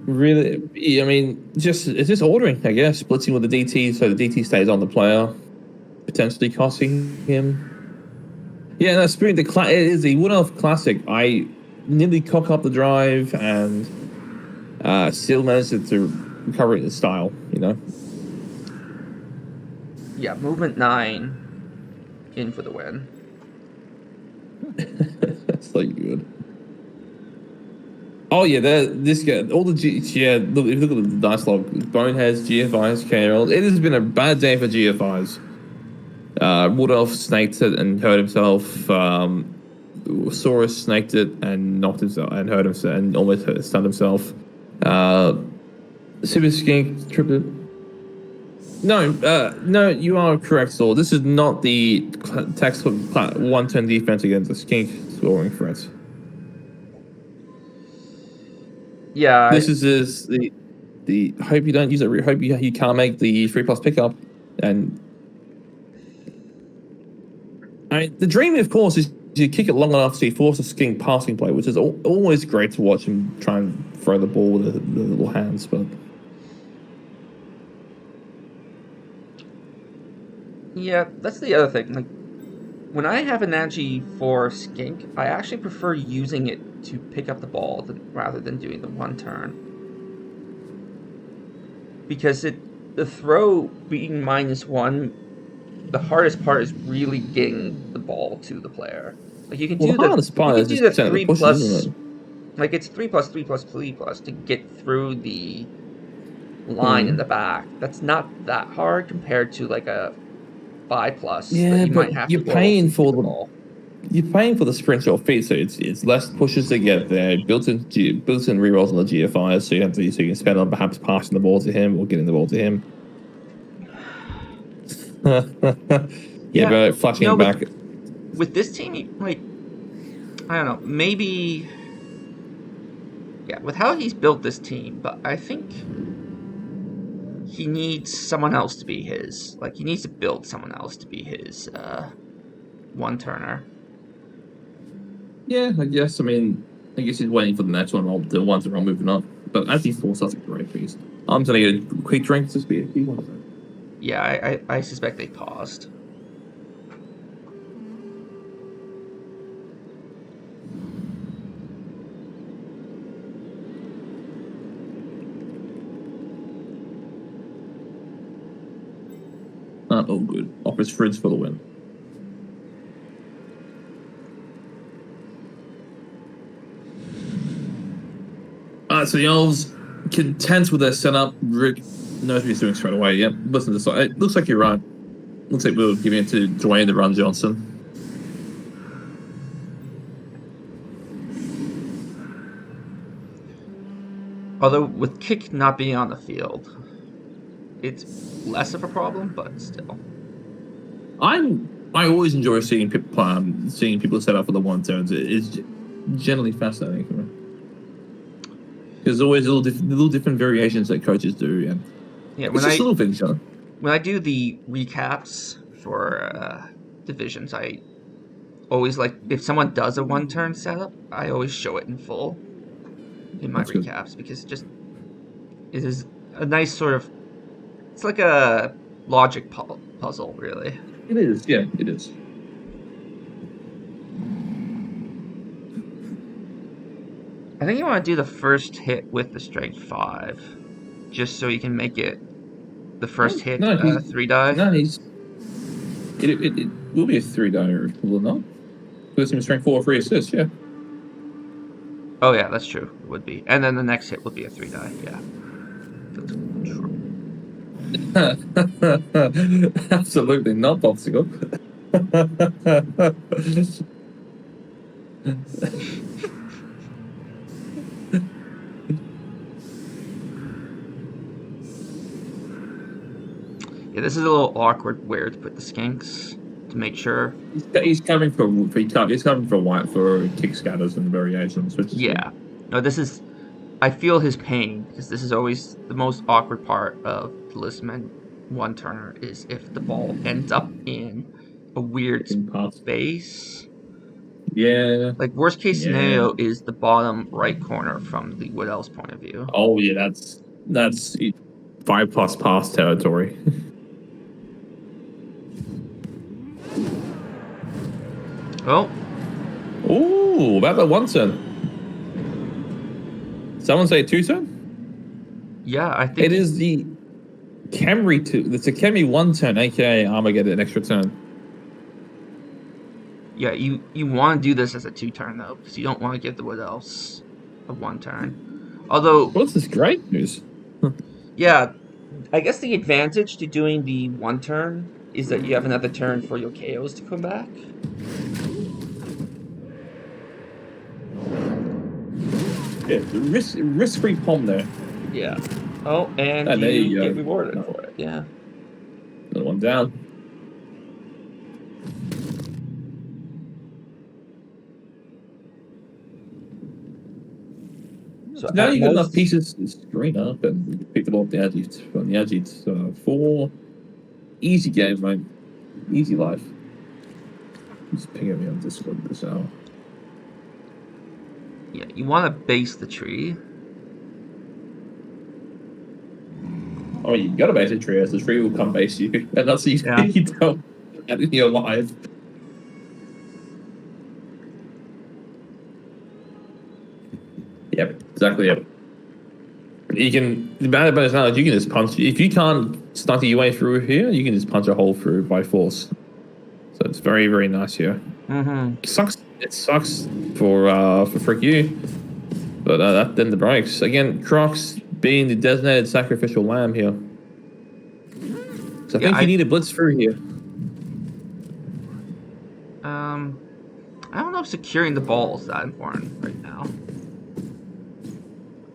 Really, I mean, it's just ordering, I guess, blitzing with the DT, so the DT stays on the player, potentially costing him. Yeah, no, Spirit, it is a one-off classic. I nearly cock up the drive and still managed to recover it in style, you know. Yeah, movement 9 in for the win. That's like good. Oh yeah, this guy, all the if you look at the dice log, Boneheads, GFIs, KRL, it has been a bad day for GFIs. Woodolph snaked it and hurt himself. Saurus snaked it and knocked himself and hurt himself and almost stunned himself. Super Skink triplet. No, you are correct, Saul. This is not the textbook 1-turn defense against the skink scoring threats. Yeah, this is the hope you don't use it. Hope you can't make the 3+ pickup. And I mean, the dream, of course, is you kick it long enough so you force a skink passing play, which is always great to watch him try and throw the ball with the little hands, but. Yeah, that's the other thing. Like, when I have an agi for skink, I actually prefer using it to pick up the ball rather than doing the 1 turn. Because the throw being -1, the hardest part is really getting the ball to the player. Like you can do the 3+, like it's 3+3+3+ to get through the line in the back. That's not that hard compared to like a 5+. Yeah, that you but might have you're to paying for the ball. You're paying for the sprint or feet, so it's less pushes to get there. Built-in rerolls on the GFIs, so you can spend on perhaps passing the ball to him or getting the ball to him. But flashing back. With this team, like, I don't know, maybe. Yeah, with how he's built this team, but I think he needs someone else to be his. Like, he needs to build someone else to be his 1-turner. Yeah, I guess. I mean, I guess he's waiting for the next one, the ones that are moving up. But as he falls, that's a great piece. I'm going to get a quick drink to speed. Yeah, I suspect they paused. Oh, good. Offers Fridge for the win. So the Elves content with their setup. Rick knows what he's doing straight away. Yep. Listen to this. It looks like you're right. Looks like we're giving it to Dwayne the Run Johnson. Although with Kick not being on the field, it's less of a problem, but still. I always enjoy seeing people set up for the 1-turns. It's generally fascinating for me. There's always little different variations that coaches do, and it's just little things. When I do the recaps for divisions, I always like if someone does a 1-turn setup, I always show it in full in my That's good. recaps because it is a nice sort of. It's like a logic puzzle, really. It is, yeah, it is. I think you want to do the first hit with the strength 5, just so you can make it the first hit No, 3 die. No, it will be a 3-die, will it not? Because him strength 4 free assist, yeah. Oh yeah, that's true. It would be, and then the next hit would be a 3 die. Yeah, that's true. Absolutely not, Popsicle. Yeah, this is a little awkward where to put the skinks to make sure. He's coming for white for kick scatters and variations, which is Yeah, no, this is. I feel his pain because this is always the most awkward part of the Lizardmen one-turner is if the ball ends up in a weird space. Yeah. Like worst case scenario is the bottom right corner from the Wood Elves point of view. Oh yeah, that's 5+ pass territory. Oh. Ooh, about that 1 turn. Someone say 2 turn? Yeah, I think it is the Camry 2. It's a Camry 1 turn, aka Armageddon, an extra turn. Yeah, you want to do this as a 2 turn though, because you don't want to give the Wood Elves a 1 turn. Although, what's this great news? Yeah, I guess the advantage to doing the 1 turn is that you have another turn for your KOs to come back. Yeah, risk-free palm there. Yeah. Oh, and you get rewarded for it. Yeah. Another one down. So now you got enough pieces to screen up and pick them up the edges from the edges. 4 easy games, mate. Easy life. Just ping at me on Discord this hour. Yeah, you want to base the tree. Oh, you gotta base a tree, as the tree will come base you, and that's easy. Yeah. You don't get in your life. Yep, exactly. Yep. You can. The bad about it now is you can just punch. If you can't stunt your way through here, you can just punch a hole through by force. So it's very, very nice here. Mm-hmm. It sucks for Frick you, but that then the breaks again. Crocs being the designated sacrificial lamb here. So I think you need a blitz through here. I don't know if securing the ball is that important right now.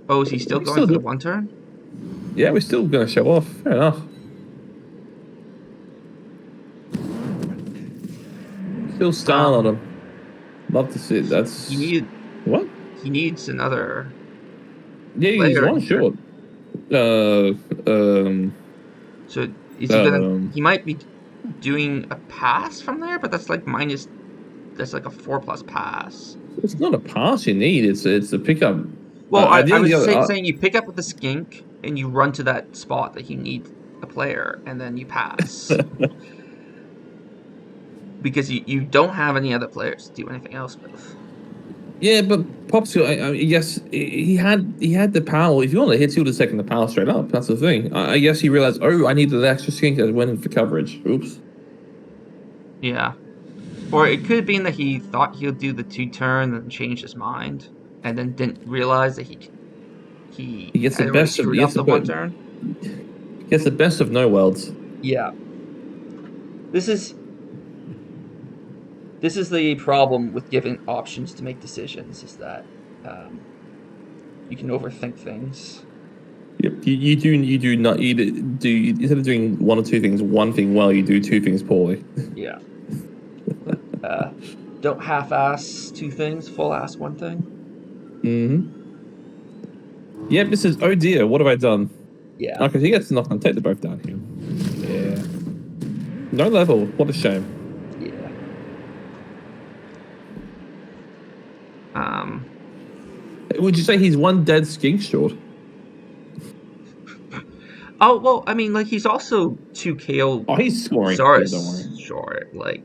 Oh, is he still going for the 1 turn? Yeah, we're still going to show off. Fair enough. Still style on him. Love to see it. That's... What? He needs another... Yeah, he's one short. So is he gonna... He might be doing a pass from there, but that's like minus... That's like a 4+ pass. It's not a pass you need. It's a pickup. Well, I was saying you pick up with the skink and you run to that spot that you need a player, and then you pass. Because you don't have any other players to do anything else with. Yeah, but Popsicle, I guess he had the power. If you want to hit, he would have taken the power straight up. That's the thing. I guess he realized, oh, I need the extra skink that went in for coverage. Oops. Yeah. Or it could have been that he thought he'll do the 2 turn and changed his mind, and then didn't realize that he gets the best of the 1 turn. He gets the best of no worlds. Yeah. This is the problem with giving options to make decisions, is that you can overthink things. Yep. You do not instead of doing 1 or 2 things, 1 thing well, you do 2 things poorly. Yeah. Don't half-ass 2 things, full-ass 1 thing. Mm-hmm. Yep, this is, oh dear, what have I done? Yeah. Okay, he gets knocked and take them both down here. Yeah. No level, what a shame. would you say he's one dead skink short? Oh well, I mean, like he's also 2 KO. Oh, he's scoring. Yeah, don't worry. Saurus short, like.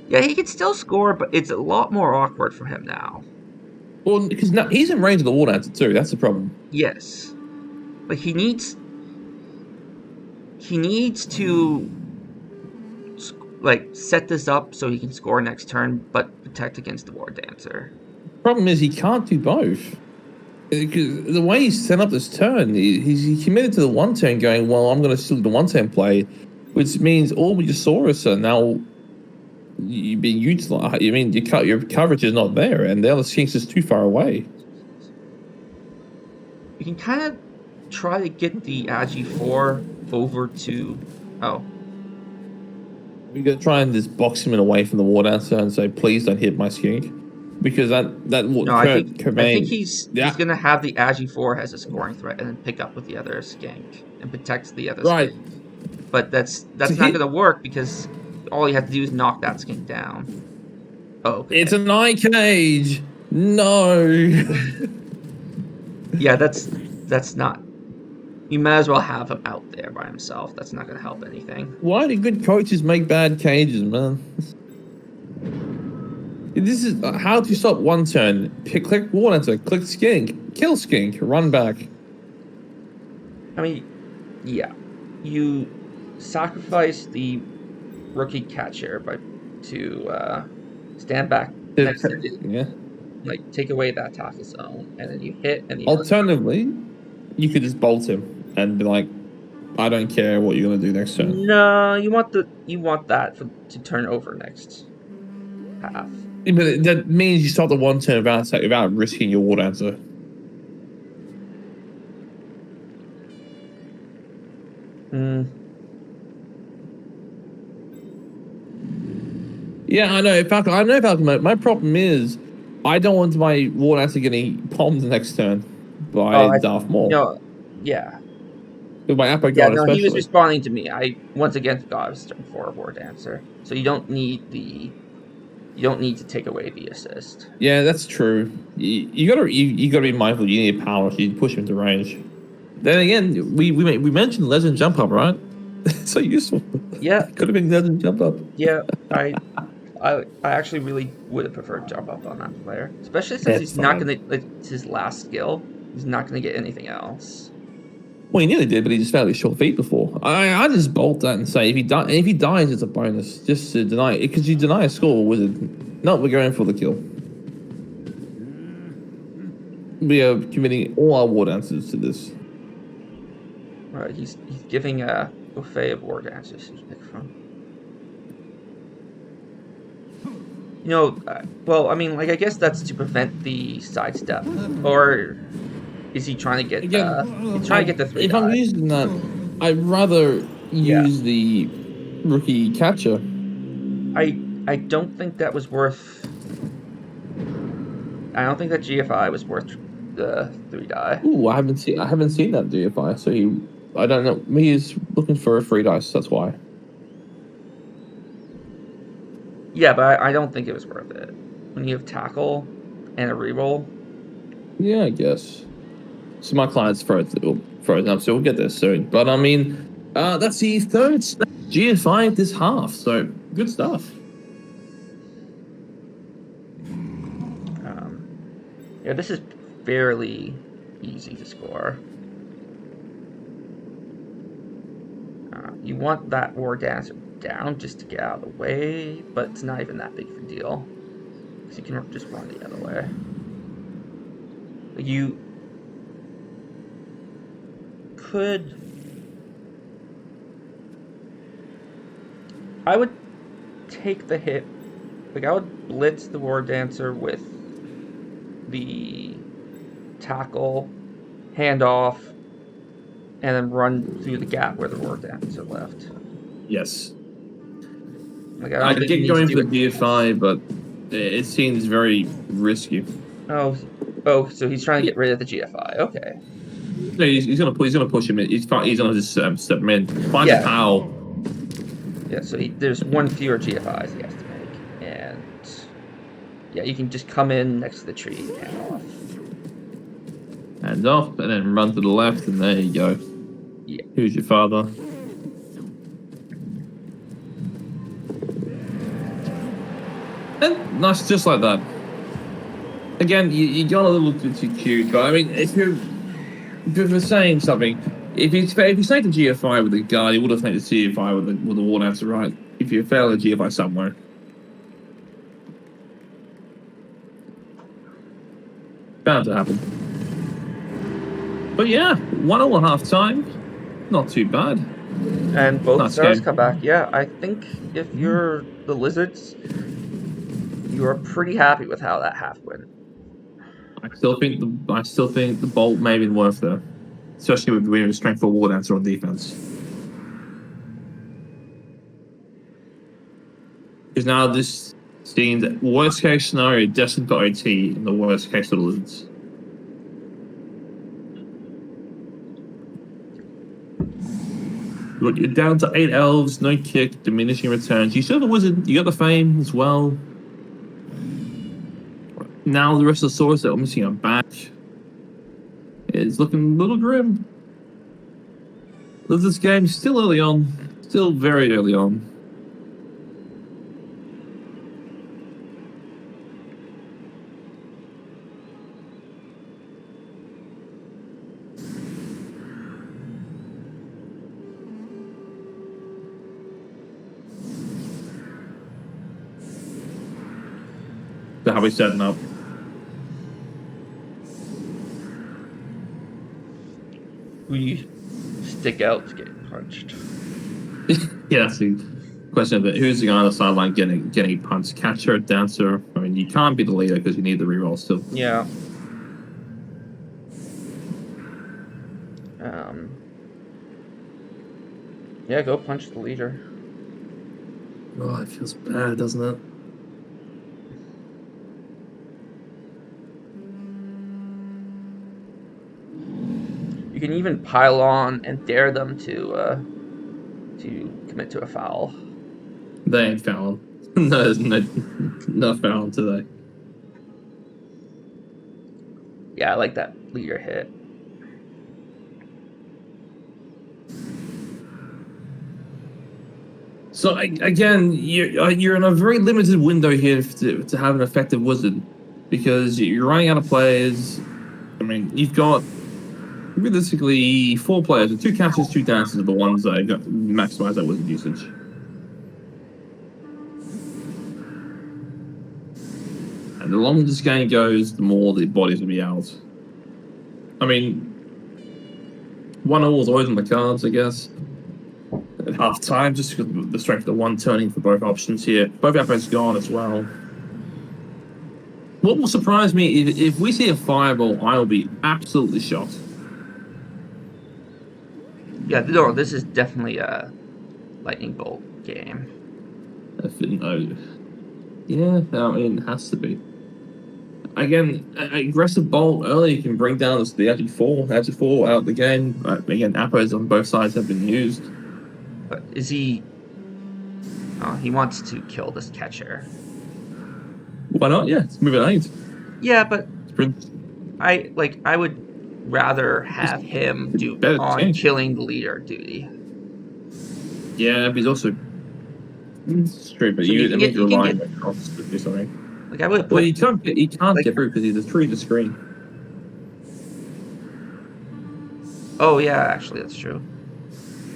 Yeah, he can still score, but it's a lot more awkward for him now. Well, because now he's in range of the War Dancer too. That's the problem. Yes, like he needs to like set this up so he can score next turn, but protect against the War Dancer. Problem is he can't do both. Because the way he's set up this turn, he's committed to the 1 turn, going, well, I'm going to still do the 1 turn play, which means all your Saurus are now being utilized. I mean, your coverage is not there, and the other skinks is too far away. You can kind of try to get the Agi 4 over to. Oh. We're going to try and just box him away from the War Dancer and say, please don't hit my skink. Because I think he's gonna have the Agi 4 as a scoring threat and then pick up with the other skink and protect the other skink. But that's not gonna work because all you have to do is knock that skink down. Oh, okay. It's an eye cage. No. Yeah, that's not. You might as well have him out there by himself. That's not gonna help anything. Why do good coaches make bad cages, man? This is how to stop 1 turn. Click War Dancer, click skink, kill skink, run back. I mean, yeah, you sacrifice the rookie catcher to stand back next to you. Yeah. Like take away that tackle zone, and then you hit. And alternatively, you could just bolt him and be like, I don't care what you're gonna do next turn. No, you want that to turn over next half. Yeah, but that means you start the 1 turn without risking your War Dancer. Yeah, I know, Falcon. My problem is, I don't want my War Dancer getting bombed the next turn by Darth Maul. No, yeah. With my Apo Yeah, God, no, especially. he was responding to me. I once again forgot I was turn 4 War Dancer, so you don't need to take away the assist. Yeah, that's true. You gotta be mindful. You need power, so you push him into range. Then again, we mentioned Legend Jump Up, right? So useful. Yeah, could have been Legend Jump Up. Yeah, I actually really would have preferred Jump Up on that player, especially since he's not gonna. It's his last skill. He's not gonna get anything else. Well, he nearly did, but he just failed his short feet before. I just bolt that and say if he dies, it's a bonus, just to deny it, because you deny a score, Wizard. No, we're going for the kill. We are committing all our War Dancers to this. Alright, he's giving a buffet of War Dancers to pick from. You know, well, I mean, like I guess that's to prevent the sidestep, or is he trying to get? He's trying to get the 3. If I'm using that, I'd rather use the rookie catcher. I don't think that was worth. I don't think that GFI was worth the 3 die. Ooh, I haven't seen that GFI. So I don't know. He's looking for a 3 dice. That's why. Yeah, but I don't think it was worth it when you have tackle and a reroll. Yeah, I guess. So my client's frozen up, so we'll get there soon. But I mean, that's the third GFI this half. So good stuff. Yeah, this is fairly easy to score. You want that War Dancer down just to get out of the way, but it's not even that big of a deal. Because you can just run the other way. You could... I would take the hit. Like, I would blitz the War Dancer with the tackle, hand off, and then run through the gap where the War Dancer left. Yes. Like, I get going for the DFI, but it seems very risky. Oh, so he's trying to get rid of the GFI. Okay. No, he's gonna push him in. He's gonna just step him in. Find a pal. Yeah, so there's 1 fewer GFIs he has to make, and Yeah, you can just come in next to the tree and off. And off, and then run to the left, and there you go. Yeah. Who's your father? And nice, just like that. Again, you got a little bit too cute, but I mean, if you're saying something, if you say the GFI with the guard, you would have taken the GFI with the war dancer, right? If you fail a GFI somewhere. Bound to happen. But yeah, 1-1 half time. Not too bad. And both Nice stars game. come back. Yeah, I think if you're the Lizards, you are pretty happy with how that half went. I still think the bolt may have been worth though. Especially with being a strength for war dancer on defense. Because now this seems worst case scenario destined for OT and the worst case for the Lizards. Look, you're down to 8 elves, no kick, diminishing returns. You still have a wizard, you got the fame as well. Now the rest of the swords that are missing are back. It's looking a little grim. Lizards game still early on. Still very early on. So how we setting up? Who you stick out to get punched? Yeah, that's the question of it. Who's the guy on the sideline getting punched? Catcher, dancer? I mean, you can't be the leader because you need the reroll still. Yeah. Yeah, go punch the leader. Oh, it feels bad, doesn't it? You can even pile on and dare them to commit to a foul. They ain't fouling. No, there's no fouling today. Yeah, I like that leader hit. So again, you're in a very limited window here to have an effective wizard because you're running out of players. I mean, you've got realistically 4 players, and 2 catchers, 2 dancers are the ones that got maximize that wizard usage. And the longer this game goes, the more the bodies will be out. I mean, 1-0 is always on the cards, I guess. At half time, just because of the strength of the one turning for both options here. Both apples gone as well. What will surprise me if we see a fireball, I'll be absolutely shocked. Yeah, no, this is definitely a lightning bolt game. Yeah, I mean, it has to be. Again, aggressive bolt early can bring down the Agi 4. Agi 4 out the game. Again, apples on both sides have been used. But is he... Oh, he wants to kill this catcher. Why not? Yeah, let's move it 8. Yeah, but I would rather have him do on killing the leader duty. Yeah, but he's also straight. But So you can means you're get- lying across to do something. Like I would. Well, he can't get through because he's a tree to screen. Oh yeah, actually that's true.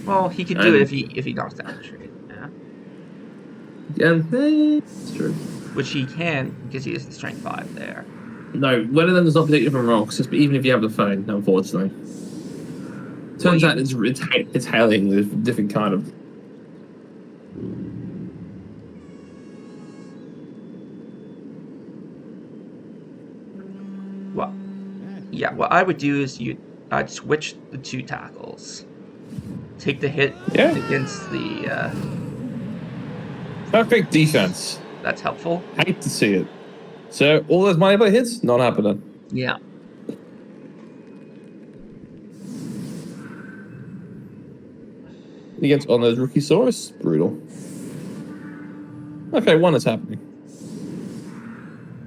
Well, he could do it if he knocks down the tree. Yeah. Yeah, it's true. Which he can because he has the strength 5 there. No, one of them is not protected from rocks, even if you have the phone, unfortunately. Turns out it's hailing with a different kind of... Well, yeah, what I would do is I'd switch the 2 tackles. Take the hit against the... Perfect defense. That's helpful. Hate to see it. So, all those money play hits? Not happening. Yeah. Against on those rookie Saurus? Brutal. Okay, 1 is happening.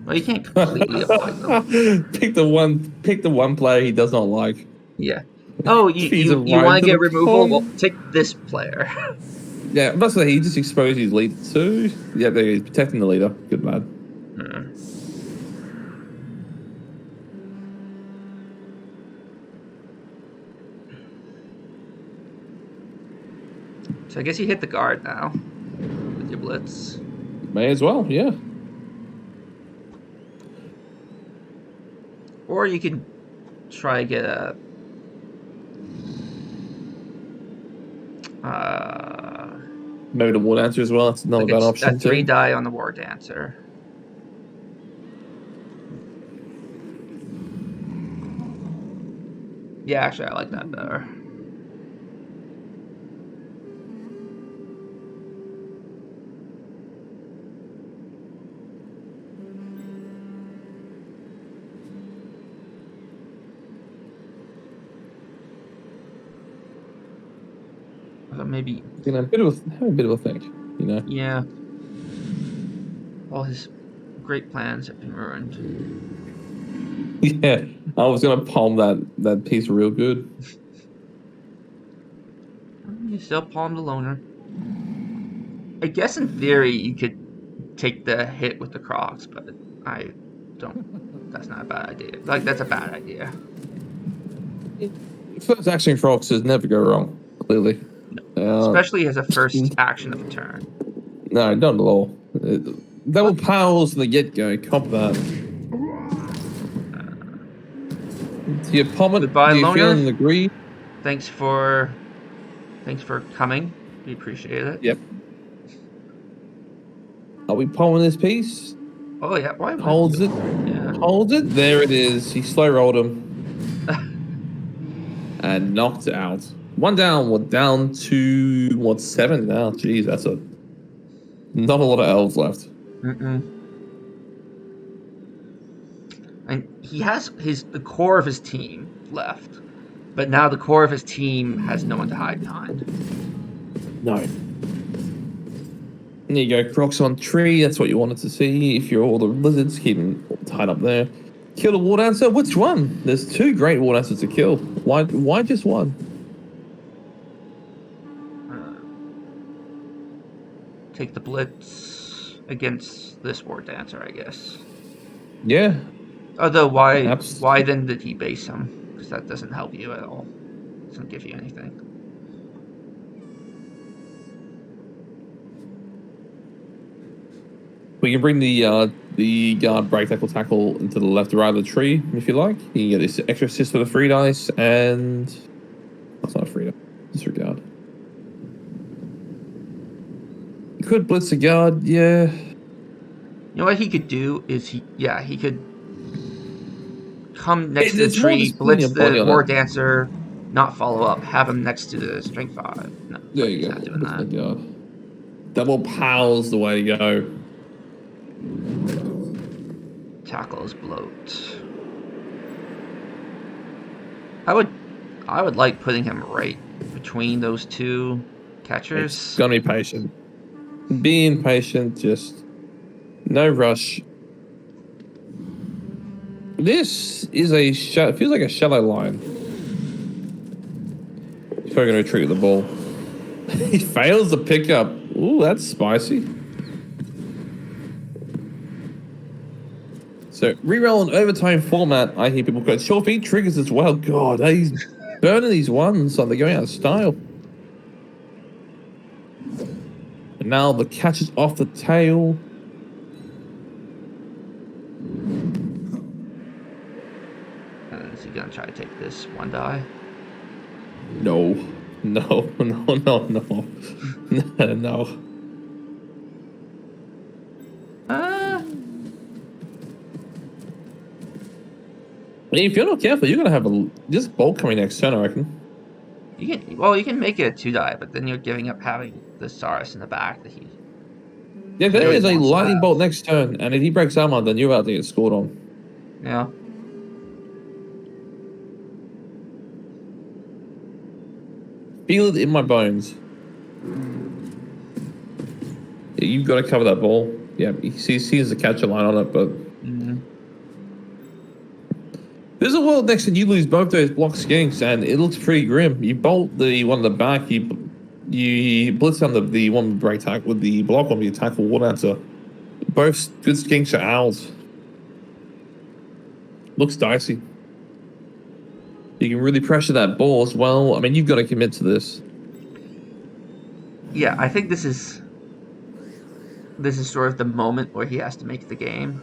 Well, you can't completely avoid them. Pick the one player he does not like. Yeah. Oh, Feeds him you right want to into get the removal? Well, pond. take this player. Yeah, that's what he just exposed his leader too. Yeah, there he is, protecting the leader. Good lad. Hmm. So I guess you hit the guard now with your blitz. May as well, yeah. Or you can try to get a Maybe the War Dancer as well. That's another like bad a option 3 too. die on the War Dancer. Yeah, actually, I like that better. So maybe, You know, have a bit of a think. You know. yeah. All his great plans have been ruined. Yeah, I was gonna palm that piece real good. You still palm the loner. I guess in theory you could take the hit with the Crocs, but I don't. That's not a bad idea. Like, that's a bad idea. First action Foxes never go wrong. Clearly. Especially as a first action of a turn. No, not at all. Double powers from the get-go. Cop that. To your opponent, Goodbye, do you feel loner. and agree? Thanks for coming. We appreciate it. Yep. Are we palming this piece? Oh yeah, why? Holds it. Yeah. Holds it. There it is. He slow rolled him. And knocked it out. One down. We're down to, what, 7 now? Jeez, that's not a lot of elves left. And he has the core of his team left, but now the core of his team has no one to hide behind. No. There you go, Crocs on tree. That's what you wanted to see. If you're all the lizards, keep them tied up there. Kill a war dancer. Which one? There's 2 great war dancers to kill. Why just one? Take the blitz against this war dancer, I guess. Yeah. Although why then did he base him? Because that doesn't help you at all. It doesn't give you anything. We can bring the guard break tackle into the left or right of the tree if you like. You can get this extra assist for the free dice, and that's not a free dice. Disregard. You could blitz the guard, yeah. You know what he could do is he could come next to the It's more tree, just putting blitz your body the on war it. dancer, not follow up, have him next to the strength 5. No, There he's you go. not doing Blitz the that. guard. Double powers the way to go. Tackles bloat. I would like putting him right between those 2 catchers. It's gonna be patient. Being patient, just no rush. This is it feels like a shallow line. He's probably gonna retreat with the ball. He fails the pickup. Ooh, that's spicy. So, reroll an overtime format. I hear people go, sure feet triggers as well. God, he's burning these ones, so they're going out of style. And now the catch is off the tail. And is he gonna try to take this 1 die? No. No. No. If you're not careful, you're gonna have this bolt coming next turn, I reckon. You can make it a 2 die, but then you're giving up having the Saurus in the back that he. Yeah, there really is a wants to lightning have. bolt next turn, and if he breaks armor, then you're about to get scored on. Yeah. Feel it in my bones. Yeah, you've got to cover that ball. Yeah, he sees the catcher line on it, but There's a world next and you lose both those block skinks, and it looks pretty grim. You bolt the one in the back, you blitz on the one with break tackle with the block one, you tackle one answer. Both good skinks are out. Looks dicey. You can really pressure that ball as well. I mean, you've got to commit to this. Yeah, I think this is sort of the moment where he has to make the game.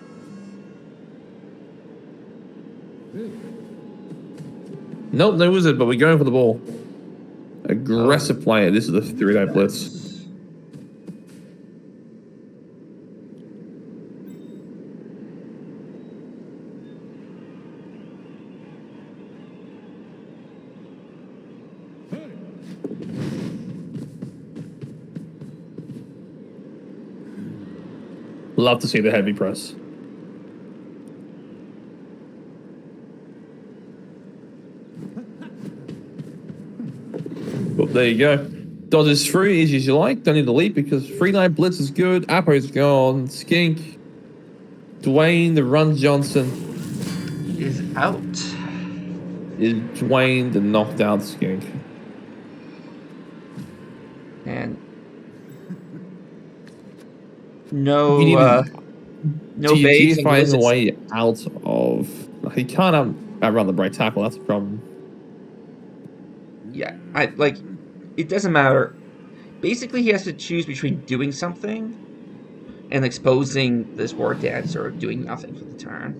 Nope, no wizard, but we're going for the ball. Aggressive player. This is the 3-die blitz. Love to see the heavy press. Well, there you go. Dodges through, easy as you like. Don't need to leap because 3-die blitz is good. Apo's gone. Skink. Dwayne, the Run Johnson. Is out. Is Dwayne the knocked out skink. And no base and finds a way out of. He can't outrun the break tackle. That's a problem. Yeah, it doesn't matter. Basically, he has to choose between doing something and exposing this war dance or doing nothing for the turn.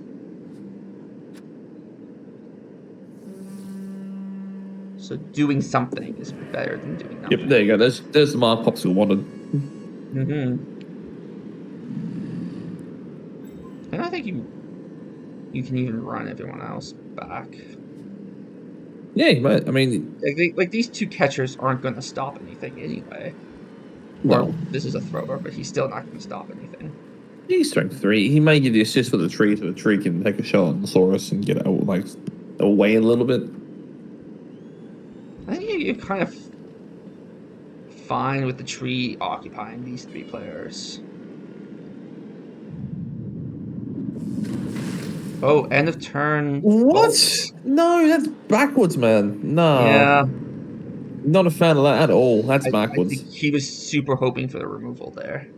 So doing something is better than doing nothing. Yep, there you go. There's the mark Popsicle wanted. Mm-hmm. And I think you can even run everyone else back. Yeah, you might. I mean, like these two catchers aren't going to stop anything anyway. no. Well, this is a thrower, but he's still not going to stop anything. He's strength 3. He may give the assist for the tree, so the tree can take a shot on the Saurus and get out, like away a little bit. I think you're kind of fine with the tree occupying these 3 players. Oh, end of turn. What? Oh. No, that's backwards, man. No. Yeah. Not a fan of that at all. That's backwards. I think he was super hoping for the removal there.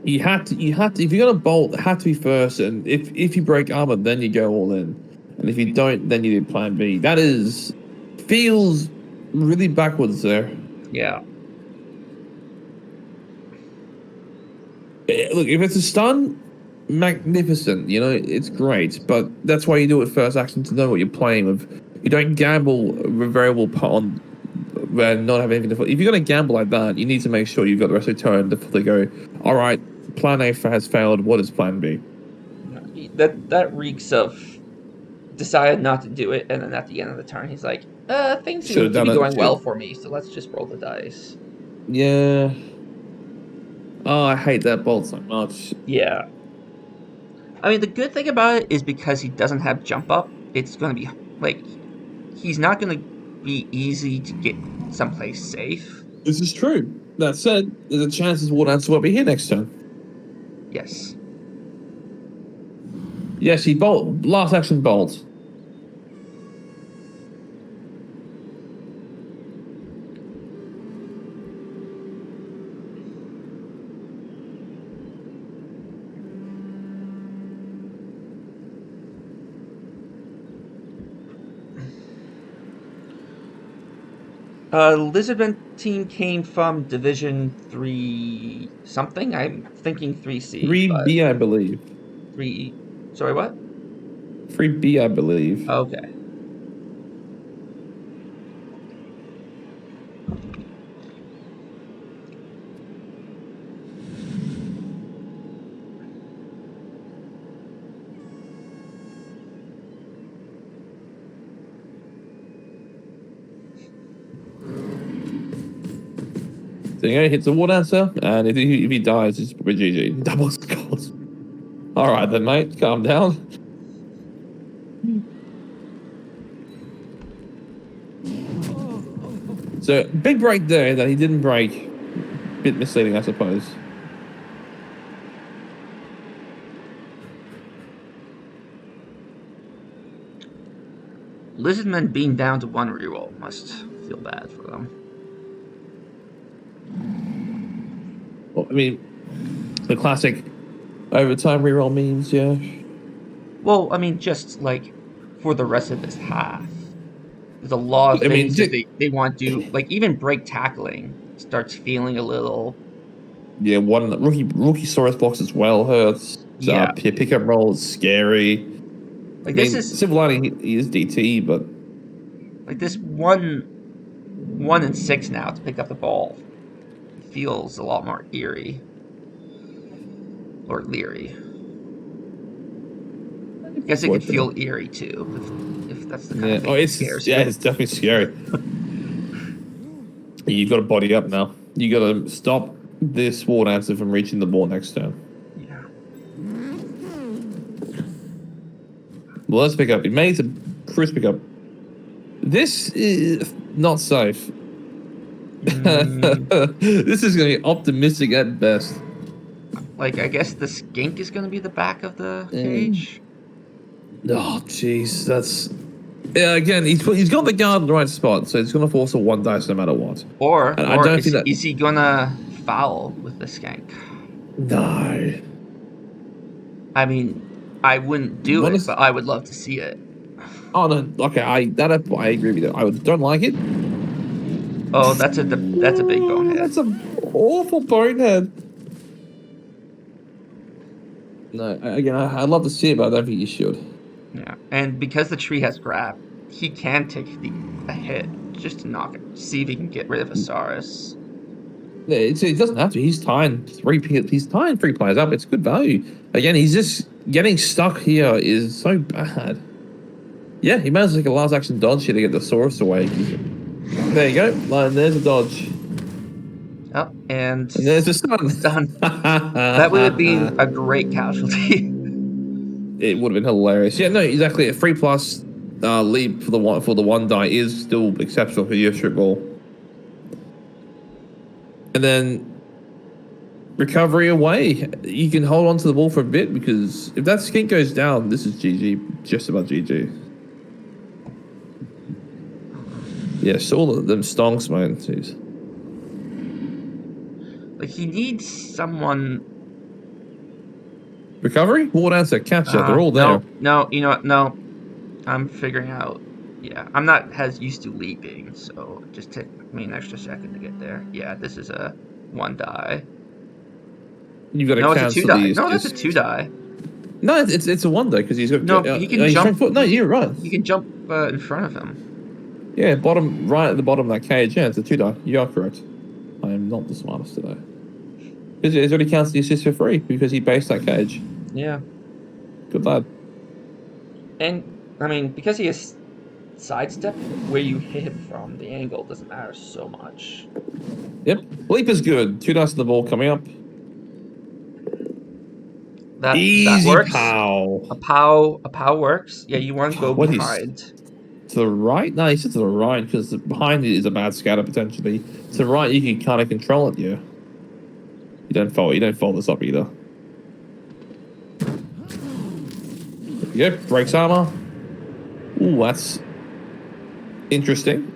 You have to, if you're gonna bolt, it had to be first, and if you break armor, then you go all in. And if you don't, then you do plan B. That feels really backwards there. Yeah. Look, if it's a stun, magnificent, it's great, but that's why you do it first action to know what you're playing with. You don't gamble a variable pot on where not have anything to. If you're going to gamble like that, you need to make sure you've got the rest of the turn before they go, all right, plan A has failed, what is plan B? That reeks of decided not to do it, and then at the end of the turn he's like, things seem to be going well for me, so let's just roll the dice. Yeah. Oh, I hate that bolt so much. Yeah. I mean, the good thing about it is because he doesn't have jump up, it's going to be, he's not going to be easy to get someplace safe. This is true. That said, there's a chance his War Dancer will be here next turn. Yes. Yes, he bolt. Last action bolt. Lizardmen team came from Division 3 something. I'm thinking 3C. 3B, I believe. 3E. Sorry, what? 3B, I believe. Okay. So he hits the War Dancer, and if he dies, it's probably GG. Double scores. All right then, mate. Calm down. So, big break there that he didn't break. Bit misleading, I suppose. Lizardmen being down to 1 reroll must feel bad for them. Well, I mean, the classic overtime reroll means, yeah. Well, I mean, just like for the rest of this half, there's a lot of I mean, things that they want to do. Like even break tackling starts feeling a little. yeah, one rookie Saurus box as well hurts. Yeah. Pickup roll is scary. Like I this mean, is Silver Lining, he is DT, but like this 1 and 6 now to pick up the ball feels a lot more eerie or leery. I guess it could feel eerie too, if that's the kind of thing that scares you. It's definitely scary. You've got to body up now. You got to stop this War Dancer from reaching the ball next turn. Yeah. Well, let's pick up. It made a cruise pick up. This is not safe. This is going to be optimistic at best. Like, I guess the skink is going to be the back of the cage. Oh, jeez, that's... Yeah, again, he's got the guard in the right spot, so it's going to force a 1 dice no matter what. Or is he going to foul with the skink? No. I mean, I wouldn't do it, but I would love to see it. Oh, no, okay, I agree with you. I don't like it. Oh, that's a big bonehead. That's an awful bonehead. No, again, I'd love to see it, but I don't think you should. Yeah, and because the tree has grab, he can take a hit just to knock it. See if he can get rid of Osiris. Yeah, it doesn't have to. He's tying 3 players up. It's good value. Again, he's just getting stuck here is so bad. Yeah, he managed to take a last action dodge here to get the Saurus away. There you go. And there's a dodge. Oh, and there's the stun. That would have been a great casualty. It would have been hilarious. Yeah, no, exactly. A 3+ leap for the 1 die is still exceptional for your strip ball. And then recovery away. You can hold on to the ball for a bit because if that skink goes down, this is GG. Just about GG. Yeah, saw them stonks, man. Jeez. Like, he needs someone... Recovery? War Dancer, catcher, they're all there. No, you know what? No. I'm figuring out... Yeah, I'm not as used to leaping, so just take me an extra second to get there. Yeah, this is a 1 die. You've got to cancel it's a 2 die. these. No, that's a 2 die. No, it's a 1 die because he's got... No, he can jump... No, you're right. You can jump in front of him. Yeah, right at the bottom of that cage. Yeah, it's a 2 die. You are correct. I am not the smartest today. It already counts the assist for free because he based that cage. Yeah. Good lad. And, I mean, because he has sidestep, where you hit him from, the angle doesn't matter so much. Yep. Leap is good. 2 dice on the ball coming up. Easy that works. pow. A pow works. Yeah, you want to go behind. To the right? No, he said to the right because behind it is a bad scatter potentially. To the right, you can kind of control it. Yeah. You don't fold this up either. There you go. Breaks armor. Ooh, that's interesting.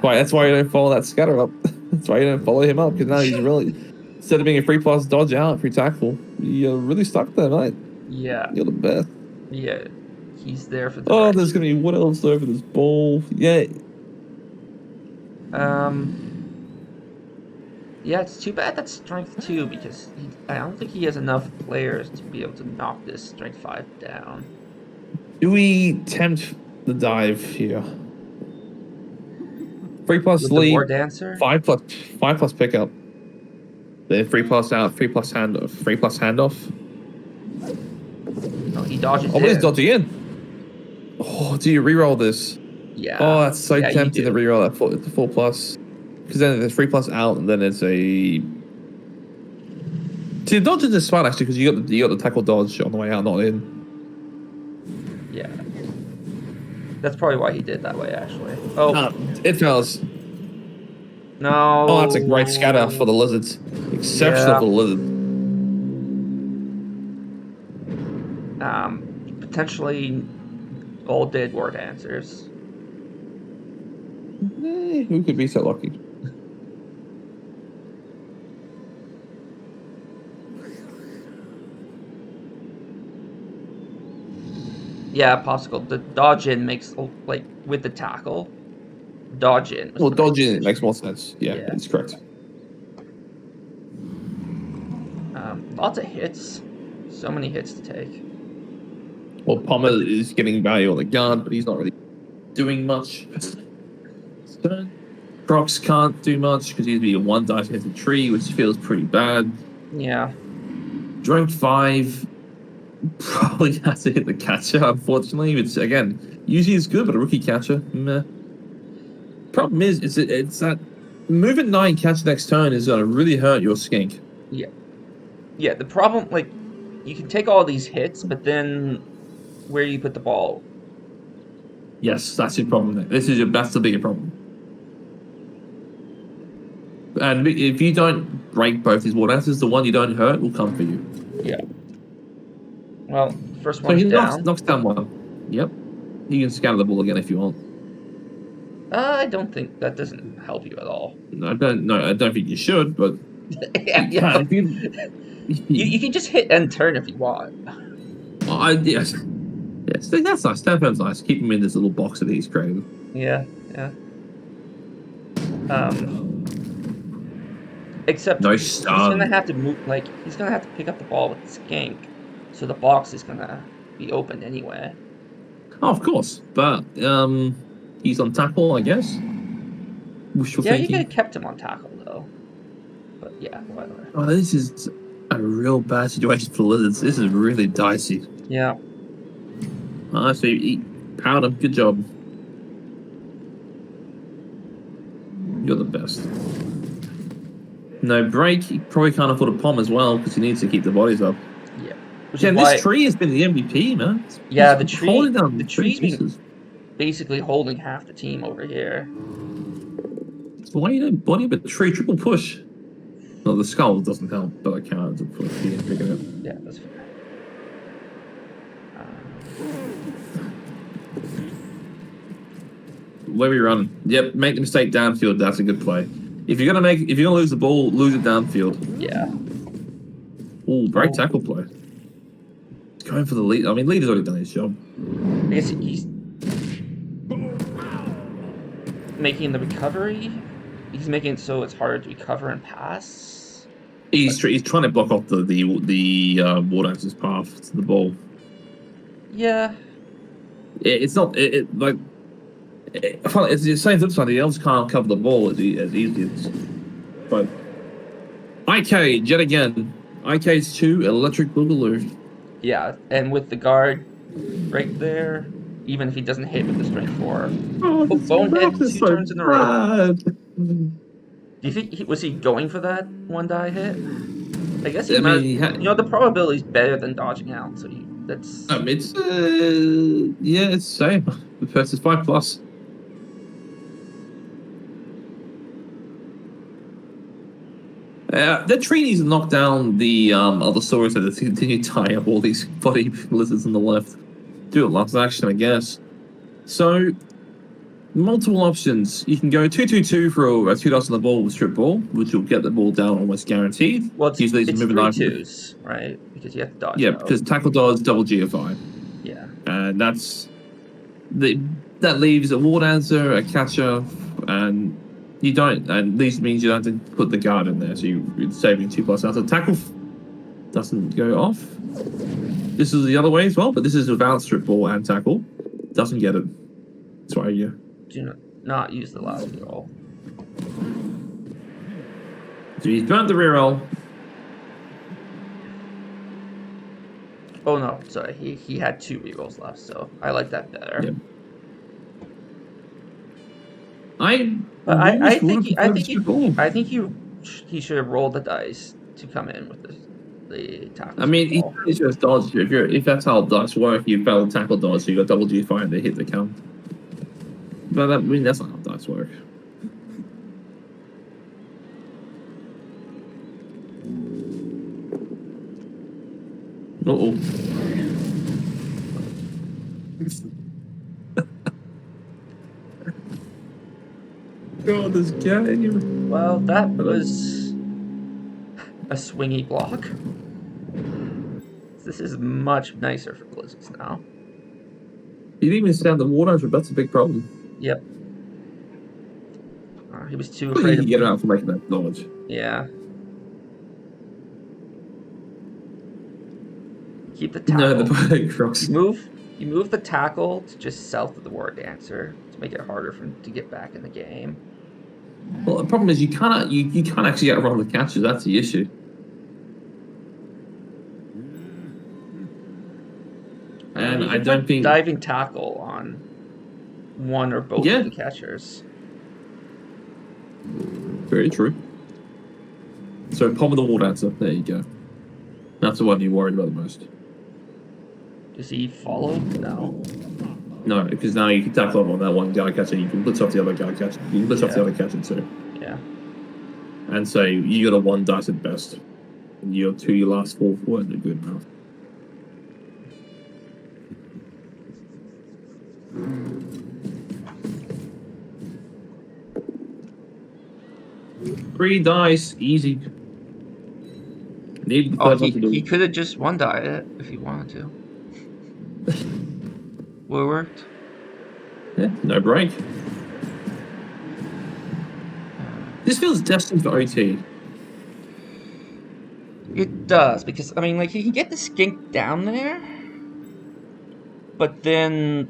That's why you don't follow that scatter up. That's why you don't follow him up because now he's really, instead of being a 3+ dodge out, 3 tackle, you're really stuck there, mate. Yeah. You're the best. Yeah, he's there for the there's gonna be Wood Elves over this ball. Yeah. Yeah, it's too bad that's strength 2 because I don't think he has enough players to be able to knock this strength 5 down. Do we tempt the dive here? 3+ lead. War Dancer? 5+ pickup. Then 3+ out, 3+ handoff. 3+ handoff. Oh, he dodges in. He's dodging in. Oh, do you reroll this? Yeah. Oh, that's so tempting to reroll that 4+. Because then there's 3+ out, and then it's a... See, the dodge is smart, actually, because you got the tackle dodge on the way out, not in. Yeah. That's probably why he did that way, actually. Oh. It fails. No. Oh, that's a great scatter for the Lizards. Exceptional for the Lizards. potentially all dead word answers. Who could be so lucky? Yeah, Popsicle. The dodge in makes, like, with the tackle, dodge in. Well, dodging it makes more sense. Yeah, Yeah. it's correct. Lots of hits. So many hits to take. Well, Palmer is getting value on the guard, but he's not really doing much. So, Crocs can't do much because he'd be a 1 die to hit the tree, which feels pretty bad. Yeah. Drink 5 probably has to hit the catcher, unfortunately, which, again, usually is good, but a rookie catcher, meh. Problem is, it's that moving 9 catch next turn is going to really hurt your skink. Yeah. Yeah, the problem, like, you can take all these hits, but then where do you put the ball? Yes, that's your problem. That's the bigger problem. And if you don't break both these water answers, the one you don't hurt will come for you. Yeah. Well, first So one's he down. knocks down 1. Yep. You can scatter the ball again if you want. I don't think that doesn't help you at all. I don't think you should, but yeah. you You can just hit end turn if you want. yes, that's nice. That nice. Keep him in this little box that he's created. Yeah. Except No he's stun. gonna have to move. Like, he's gonna have to pick up the ball with the skink, so the box is gonna be open anyway. Oh, of course, but he's on tackle, I guess. Wishful Yeah, you thinking. could have kept him on tackle though. But yeah, whatever. Oh, this is a real bad situation for the Lizards. This is really dicey. Yeah. So powder, good job. You're the best. No break. He probably can't afford a pom as well because he needs to keep the bodies up. Yeah. This tree has been the MVP, man. Yeah, He's the tree. holding down The tree's been basically holding half the team over here. So why you don't body up a tree triple push? Well, the skull doesn't help, but I can't push. He didn't pick it up. Yeah, that's fair. Where we run? Yep, make the mistake downfield. That's a good play. If you're gonna lose the ball, lose it downfield. Yeah. Oh, great tackle play. He's going for the lead. I mean, leader's already done his job. I guess he's making the recovery. He's making it so it's harder to recover and pass. He's trying to block off the water dancer's path to the ball. Yeah. It's not like. It's the same flip side. The elves can't cover the ball as easy as. But IK yet again. IK's 2 electric boogaloo. Yeah, and with the guard right there, even if he doesn't hit with the strength 4. Oh, bonehead 2 so turns in a row. bad. Do you think was he going for that 1 die hit? I guess I mean, the probability is better than dodging out, so that's. It's yeah, it's the same. The first is 5+. The tree needs to knock down the other swords that continue to tie up all these body lizards on the left. Do it last action, I guess. So, multiple options. You can go 2-2-2 for a 2 dots on the ball with strip ball, which will get the ball down almost guaranteed. Well, it's 3 moving 2s, right? Because you have to dodge. Yeah, out. because tackle dodge, double GFI. Yeah. And that leaves a ward answer, a catcher, and these means you don't have to put the guard in there, so you're saving 2+ out. So tackle doesn't go off. This is the other way as well, but this is without strip ball and tackle. Doesn't get it. That's why you do not use the last reroll. So he's burnt the reroll. Oh no, sorry. He had 2 rerolls left, so I like that better. Yeah. I think he should have rolled the dice to come in with the tackle. I mean, he's just dodged. If that's how dice work, you fail tackle dodge, so you got double G5 and they hit the count. But I mean, that's not how dice work. God, this game. Well, that was a swingy block. This is much nicer for blizzards now. He didn't even stand the water, but that's a big problem. Yep. He was too Well, afraid you of... get around for making that knowledge. Yeah. Keep the tackle. No, the cross. You move the tackle to just south of the war dancer to make it harder for him to get back in the game. Well, the problem is you can't actually get around the catches. That's the issue. And I don't think diving tackle on one or both of the catchers. Very true. So palm of the wall dancer. There you go. That's the one you worried about the most. Does he follow? No. No, because now you can tackle up on that one guy catcher. You can blitz off the other guy catcher. You can blitz off the other catcher too. Yeah. And so you got a 1 dice at best. And your 2, your last 4 weren't good enough. Three dice, easy. He could have just 1 die it if he wanted to. Would have worked. Yeah, no break. This feels destined for OT. It does, because, I mean, like, he can get the skink down there, but then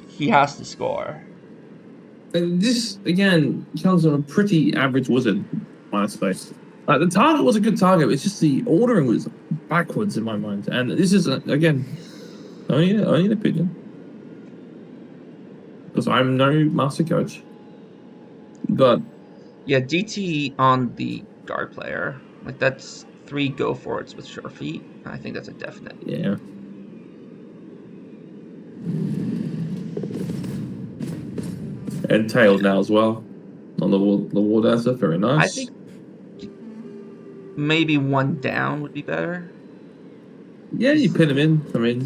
he has to score. And this, again, comes on a pretty average wizard, my space. The target was a good target, it's just the ordering was backwards in my mind. And this is, again, only an opinion. Because I'm no master coach. But yeah, DT on the guard player, like, that's 3 go forwards with sure feet. I think that's a definite. Yeah. And tails now as well on the wall dancer. Very nice. I think maybe 1 down would be better. Yeah, you pin him in. I mean,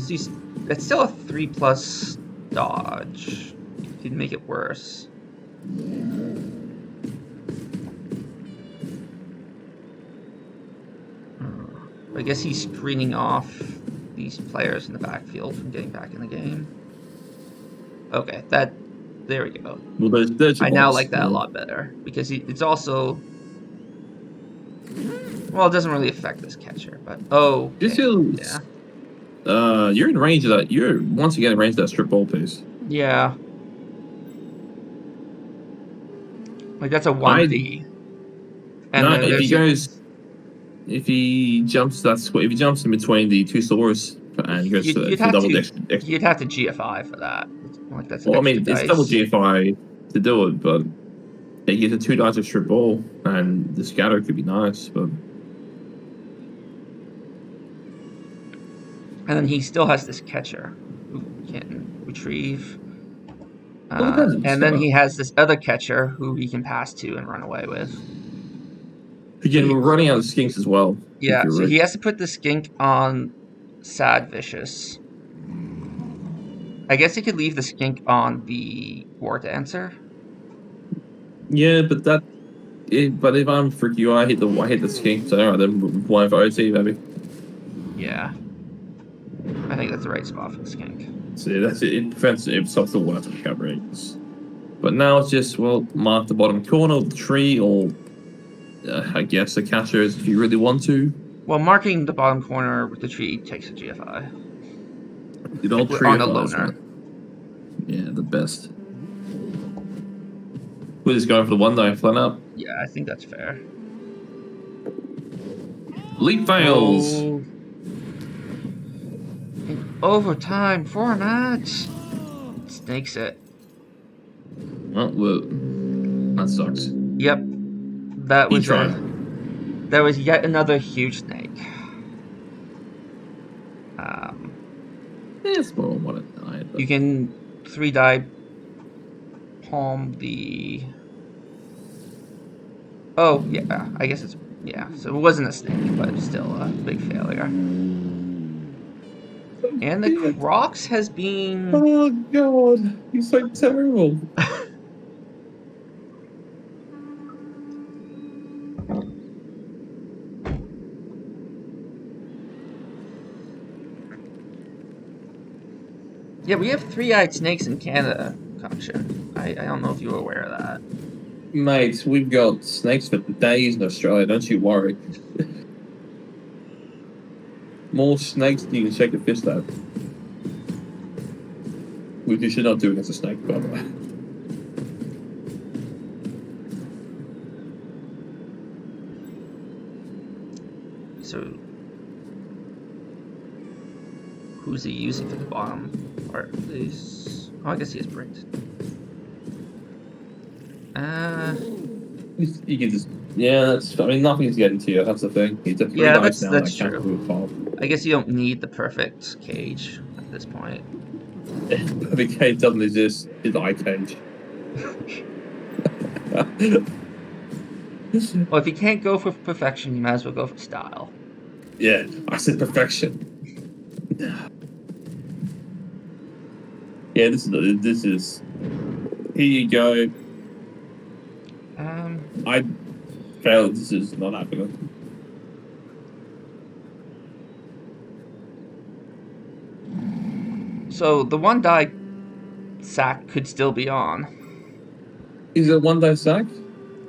that's still a 3+ dodge. You could make it worse. I guess he's screening off these players in the backfield from getting back in the game. Okay, there we go. Well, there's I now like that a lot better, because it's also... Well, it doesn't really affect this catcher, but... Oh, this feels... Yeah. You're in range of that. You're once again in range of that strip ball piece. Yeah. Like, that's a 1D. And no, if he jumps in between the 2 swords and goes for double dash, you'd have to GFI for that. Like, that's well, I mean, it's double GFI to do it, but he gets a 2 dice of strip ball, and the scatter could be nice, but. And then he still has this catcher who can retrieve. And then he has this other catcher who he can pass to and run away with. Again, we're running out of skinks as well. Yeah, so he has to put the skink on Sad Vicious. I guess he could leave the skink on the War Dancer. Yeah, but if I'm for you, I hit the skink. So alright, then 1 for OT, maybe. Yeah, I think that's the right spot for the skink. So that's it. It stops the water from covering. But now it's just mark the bottom corner of the tree, or I guess the catcher is if you really want to. Well, marking the bottom corner with the tree takes a GFI. The old tree on the loner. Yeah, the best. We're just going for the 1 die, flat out. Yeah, I think that's fair. Leap fails. Oh. In overtime format. Snakes it. Oh, well, that sucks. Yep. That was yet another huge snake. It's more than 1 at 9. You can 3 die palm the... Oh, yeah, I guess it's... Yeah, so it wasn't a snake, but still a big failure. And the Crocs has been... Oh, God. He's so terrible. Yeah, we have three-eyed snakes in Canada, Kaksha. I don't know if you were aware of that. Mate, we've got snakes for days in Australia, don't you worry. More snakes than you can shake a fist at. Which you should not do against a snake, by the way. So, who's he using for the bottom part of these? Oh, I guess he has bricked. You can just... Yeah, that's... I mean, nothing's getting to you, that's the thing. He's a 3 yeah, dice now, that's that counts true. with 5. I guess you don't need the perfect cage at this point. The cage doesn't exist. It's eye cage. Well, if you can't go for perfection, you might as well go for style. Yeah, I said perfection. Yeah, this is. Here you go. I failed. This is not happening. So the one die sack could still be on. Is it 1 die sack?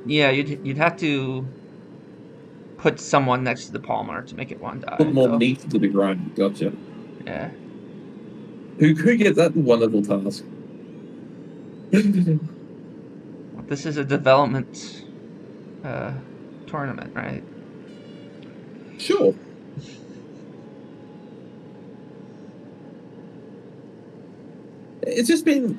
Yeah, you'd have to put someone next to the Palmer to make it 1 die. Put more though. meat to the grind. Gotcha. Yeah. Who gets that wonderful task? This is a development tournament, right? Sure. It's just been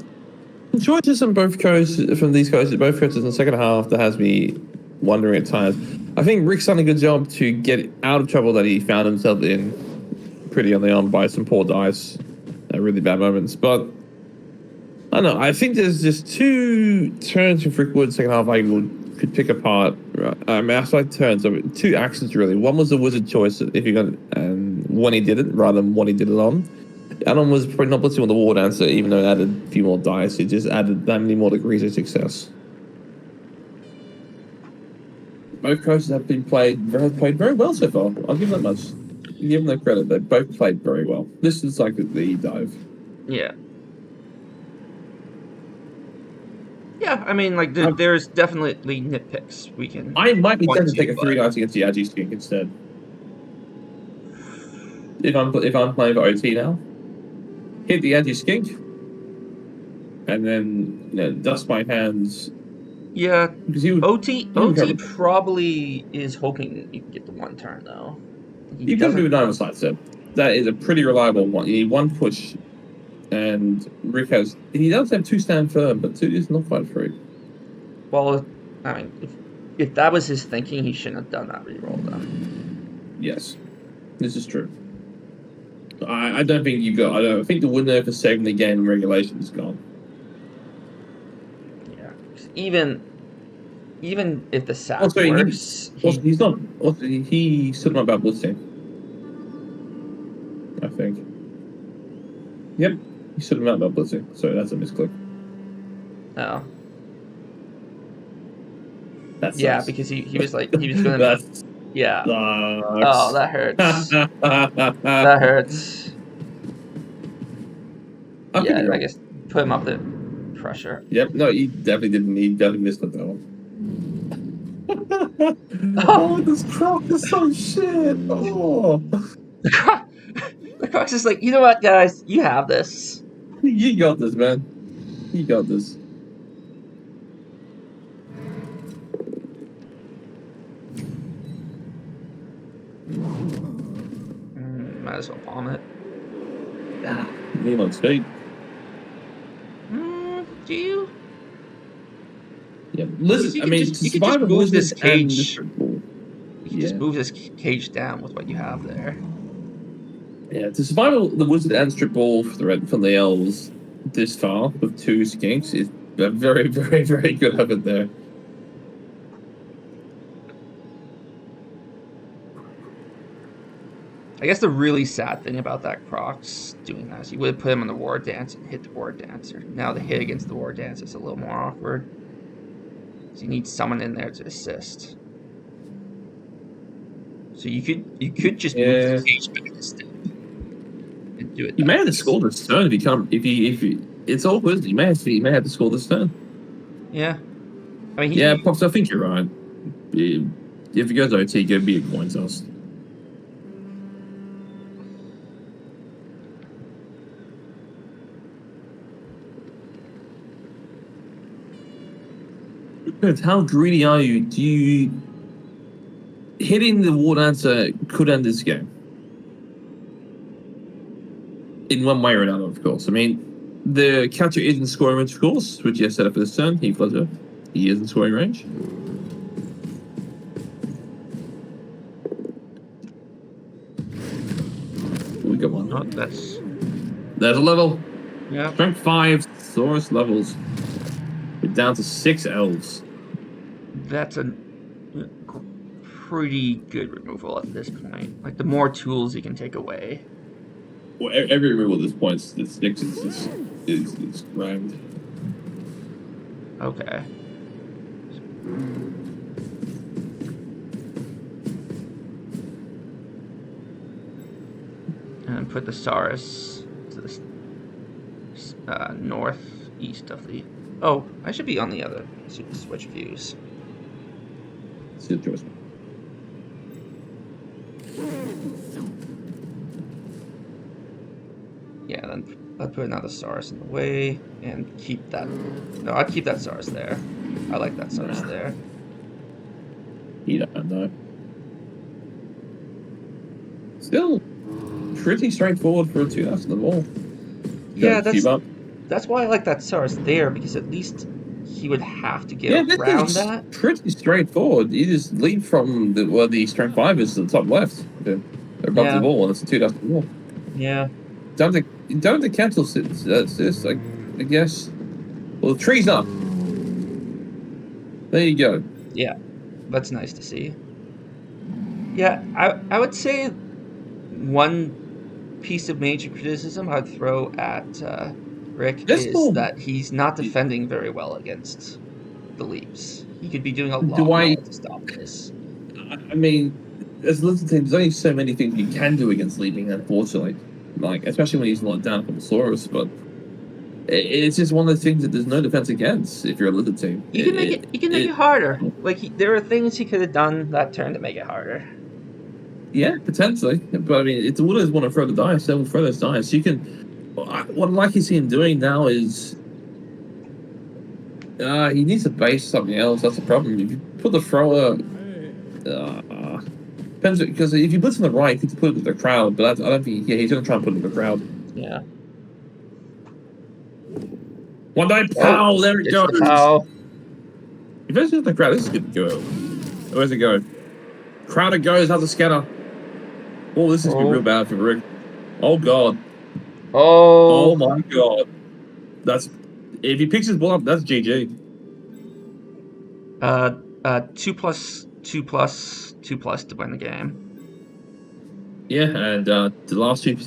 choices on both coasts from these coasts, both coasts in the second half that has me wondering at times. I think Rick's done a good job to get out of trouble that he found himself in pretty early on by some poor dice at really bad moments. But I don't know. I think there's just 2 turns from Frickwood second half I could pick apart. Outside turns, 2 actions really. One was the wizard choice if you're going, and when he did it rather than when he did it on. The other one was probably not blitzing on the war dancer, even though it added a few more dice. It just added that many more degrees of success. Both coaches have played very well so far. I'll give them that much. Give them credit. They both played very well. This is like the dive. Yeah. Yeah, I mean, like, there's definitely nitpicks we can... I might be tempted to take a but... 3 dice against the Agi skink instead. If I'm playing for OT now, hit the Agi skink, and then dust my hands. Yeah, OT cover. probably is hoping you can get the 1 turn though. You've got to do an oversight step. That is a pretty reliable one. You need 1 push. And Rick he does have 2 stand firm, but 2 is not quite free. Well, I mean, if that was his thinking, he shouldn't have done that reroll then. Yes, this is true. I don't think you got. I think the window for saving the game in regulation is gone. Yeah, even if the sack also, works, he's not. Also, he stood about blitzing. I think. Yep. He should have about blitzing. Sorry, that's a misclick. Oh. That's yeah, because he was like he was gonna. Yeah. Sucks. Oh, that hurts. That hurts. Yeah, I guess put him up the pressure. Yep. No, he definitely didn't. He definitely misclicked that one. Oh, this croc is so shit. Oh. The Crocs is like, you know what, guys? You have this. You got this, man. You got this. Might as well palm it. Name on speed. Do you? Yeah, listen. I mean, you can just move this cage. You can just move this cage down with what you have there. Yeah, to survive the wizard and strip ball from the elves this far with 2 skinks is a very, very, very good effort there. I guess the really sad thing about that Croc's doing that is you would have put him on the War Dance and hit the War Dancer. Now the hit against the War Dance is a little more awkward. So you need someone in there to assist. So you could just move the stage back a step and do it. You may have to score this turn if you it's all good. You may have to score this turn. Yeah. I mean, Pops, I think you're right. If it goes OT, go be a coin toss. How greedy are you? Do you hitting the War Dancer could end this game in one way or another? Of course. I mean, the catcher is in scoring range, of course, which you have set up for this turn. He is in scoring range. We got one. oh, There's a level. yeah. Strength 5 Saurus levels. We're down to 6 elves. That's a pretty good removal at this point. Like, the more tools you can take away. Well, every removal at this point that sticks is grabbed. Okay. And put the Saurus to the northeast of the... Oh, I should be on the other. Switch views. It's a choice. Yeah, then I'll put another Saurus in the way and keep that. No, I'll keep that Saurus there. I like that Saurus there. You don't know. Still pretty straightforward for a 2 after the ball. Yeah, that's why I like that Saurus there, because at least he would have to get around that. Pretty straightforward. You just lead from the strength 5 is to the top left. Above the ball, and it's a 2 after the ball. Yeah. Don't have to cancel sits. That's just I guess. Well, the tree's up. There you go. Yeah, that's nice to see. Yeah, I would say one piece of major criticism I'd throw at Rick is that he's not defending very well against the leaps. He could be doing a lot more to stop this. I mean, as a Lizard team, there's only so many things you can do against leaping, unfortunately. Like, especially when he's not down from Saurus, but it's just one of the things that there's no defense against if you're a Lizard team. You can make it harder. Like, there are things he could have done that turn to make it harder. Yeah, potentially. But I mean, it's always want to throw the dice. They will throw those dice. You can. What I like to see him doing now is he needs to base something else. That's the problem. If you put the thrower, depends, because if you put it on the right, you can put it with the crowd. But I don't think. Yeah, he's gonna try and put it with the crowd. Yeah. One day, pow! There it goes. Pow. If it's with the crowd, this is good to go. Where's it going? Crowder goes. How's the scanner? Oh, this is real bad for Rick. Oh god. Oh my god. That's if he picks his ball up, that's GG. 2+2+2+2+ to win the game. Yeah, and the last two.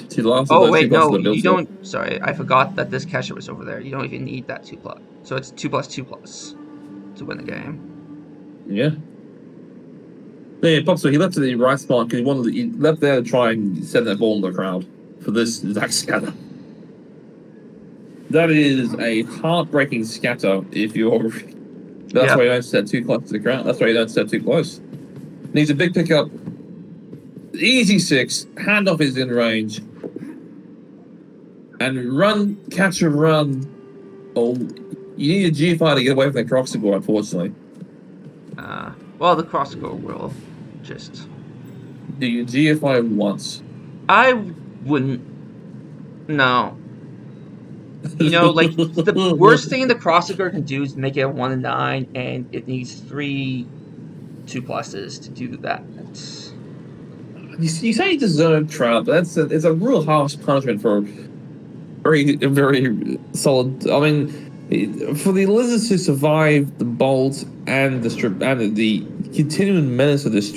Oh wait, no, you don't. Sorry, I forgot that this catcher was over there. You don't even need that 2+. So it's 2+2+ to win the game. Yeah. Yeah, Pop, so he left to the right spot because he left there to try and send that ball in the crowd for this exact scatter. That is a heartbreaking scatter if you're... That's why you don't set too close to the crowd. That's why you don't set too close. Needs a big pickup. Easy 6. Handoff is in range. And run, catcher, run. Oh, you need a GFI to get away from that Croxicore, unfortunately. Well, the Croxicore will just... Do you GFI once? I wouldn't... No. You know, like, the worst thing the Croxicore can do is make it a 1-9, and it needs 3 2+s to do that. You say he deserved Trout, but it's a real harsh punishment for a very solid... I mean, for the Lizards to survive the bolt and the strip and the continuing menace of this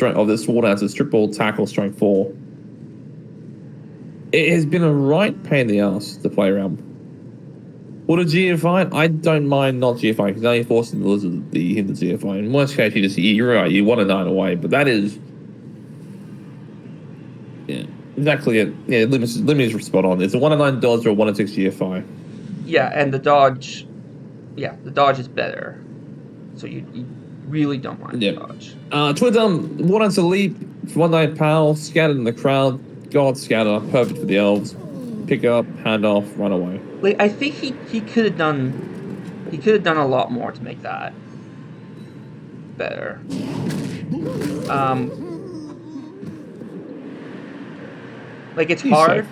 War Dancer, strip ball tackle strength 4, It has been a right pain in the ass to play around. Would a GFI? I don't mind not GFI because now you're forcing the Lizard into GFI. In worst case, you're right, you want to 9 away, but that is. Yeah, exactly it. Yeah, Lim is spot on. It's a 1-9 dodge or a 1-6 GFI. Yeah, and the dodge. Yeah, the dodge is better. So you really don't mind the dodge. Twin Dome, 1 to leap, 1-9 pal, scattered in the crowd, God scatter, perfect for the elves. Pick up, hand off, run away. Like I think he could have done a lot more to make that better. Like it's hard.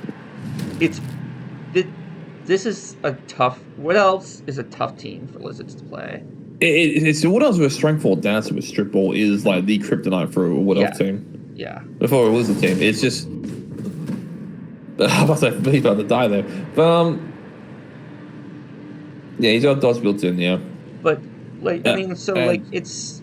This is a tough. What else is a tough team for Lizards to play? It's what else with a strength 4 dancer with strip ball is like the kryptonite for a Wood Elf team. Yeah. Before a Lizard team, it's just. I'm about to say, he's about to die there. But yeah, he's got dodge built in, yeah. But like I mean, so like it's.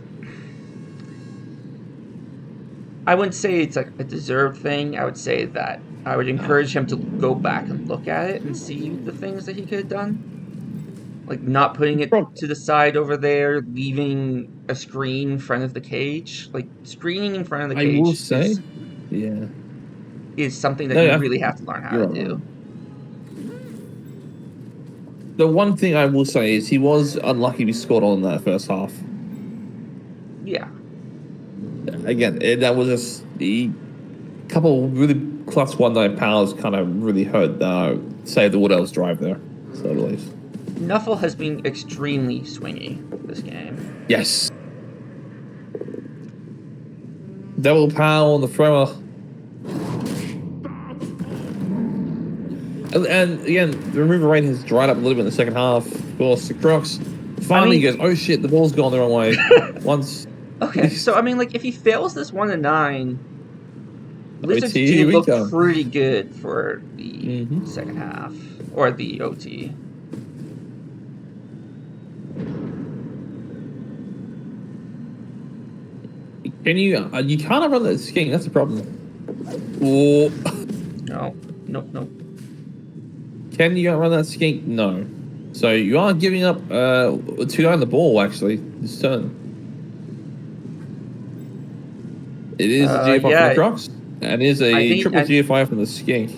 I wouldn't say it's like a deserved thing. I would say that I would encourage him to go back and look at it and see the things that he could have done. Like not putting it to the side over there, leaving a screen in front of the cage. Like screening in front of the cage. I will say, is something that you really have to learn how to do. The one thing I will say is he was unlucky to be scored on in that first half. Yeah. Again, that was just a couple really class 1-9 powers kind of really hurt say the Wood Elves drive there. So at least. Nuffle has been extremely swingy this game. Yes. Double power on the thrower. And again, the removal rate has dried up a little bit in the second half. Of course, the Crocs finally goes, oh shit, the ball's gone the wrong way. Once. Okay, so I mean, like, if he fails this 1-9, Lizard's team looked pretty good for the second half, or the OT. Can you can't run that skiing, that's the problem. Oh. No. Can you run that skink? No. So you are giving up 2 on the ball actually this turn. It is a GFI from the Crocs, and it is a triple GFI from the skink.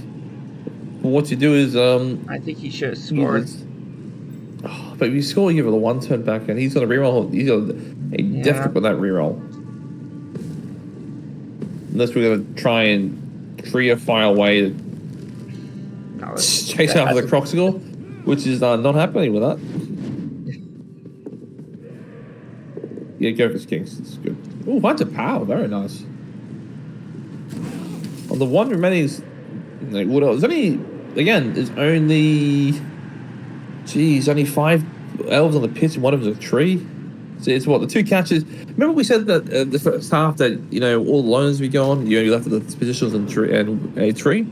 What you do is I think he should have scored. But if you score, you give it a 1 turn back, and he's got a reroll. He's got a definite with that reroll. Unless we're gonna try and trio-fire away to chase after the Croxicle, which is not happening with that. Yeah, go for Skinks. It's good. Oh, bunch of power. Very nice. On the one remaining, like, what else? There's only 5 elves on the pitch, and one of them's a tree. So it's what, the 2 catches. Remember we said that the first half that, all the loans we go on, you only left the positions and a tree.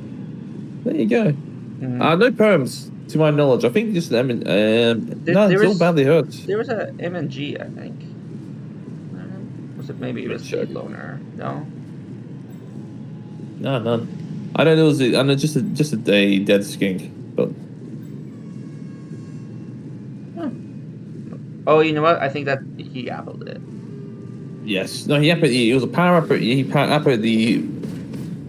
There you go. No perms, to my knowledge. I think just them. It's all badly hurt. There was a MNG, I think. Was it maybe it was a loner? No. No, none. I know there was just a dead skink, but. Oh, you know what? I think that he appled it. Yes. No, it was a power up. He power the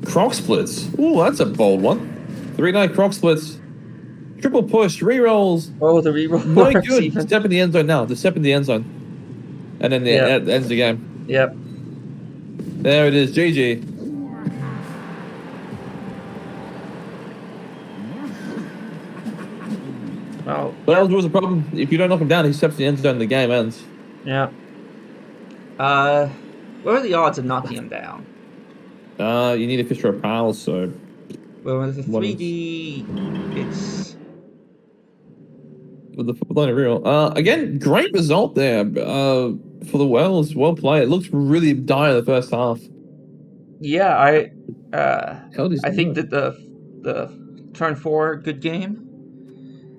Croc splits. Ooh, that's a bold one. 3-9 Croc splits. Triple push, rerolls. Oh, the reroll. No good. Step in the end zone now. The step in the end zone. And then that ends the game. Yep. There it is. GG. Well, that was a problem. If you don't knock him down, he steps in the end zone, the game ends. Yeah. What are the odds of knocking him down? You need a fish or a pal, so. Well, with the 3D, it's. With the real. Again, great result there for the Wells. Well played. It looked really dire the first half. Yeah, I think that the turn 4 good game.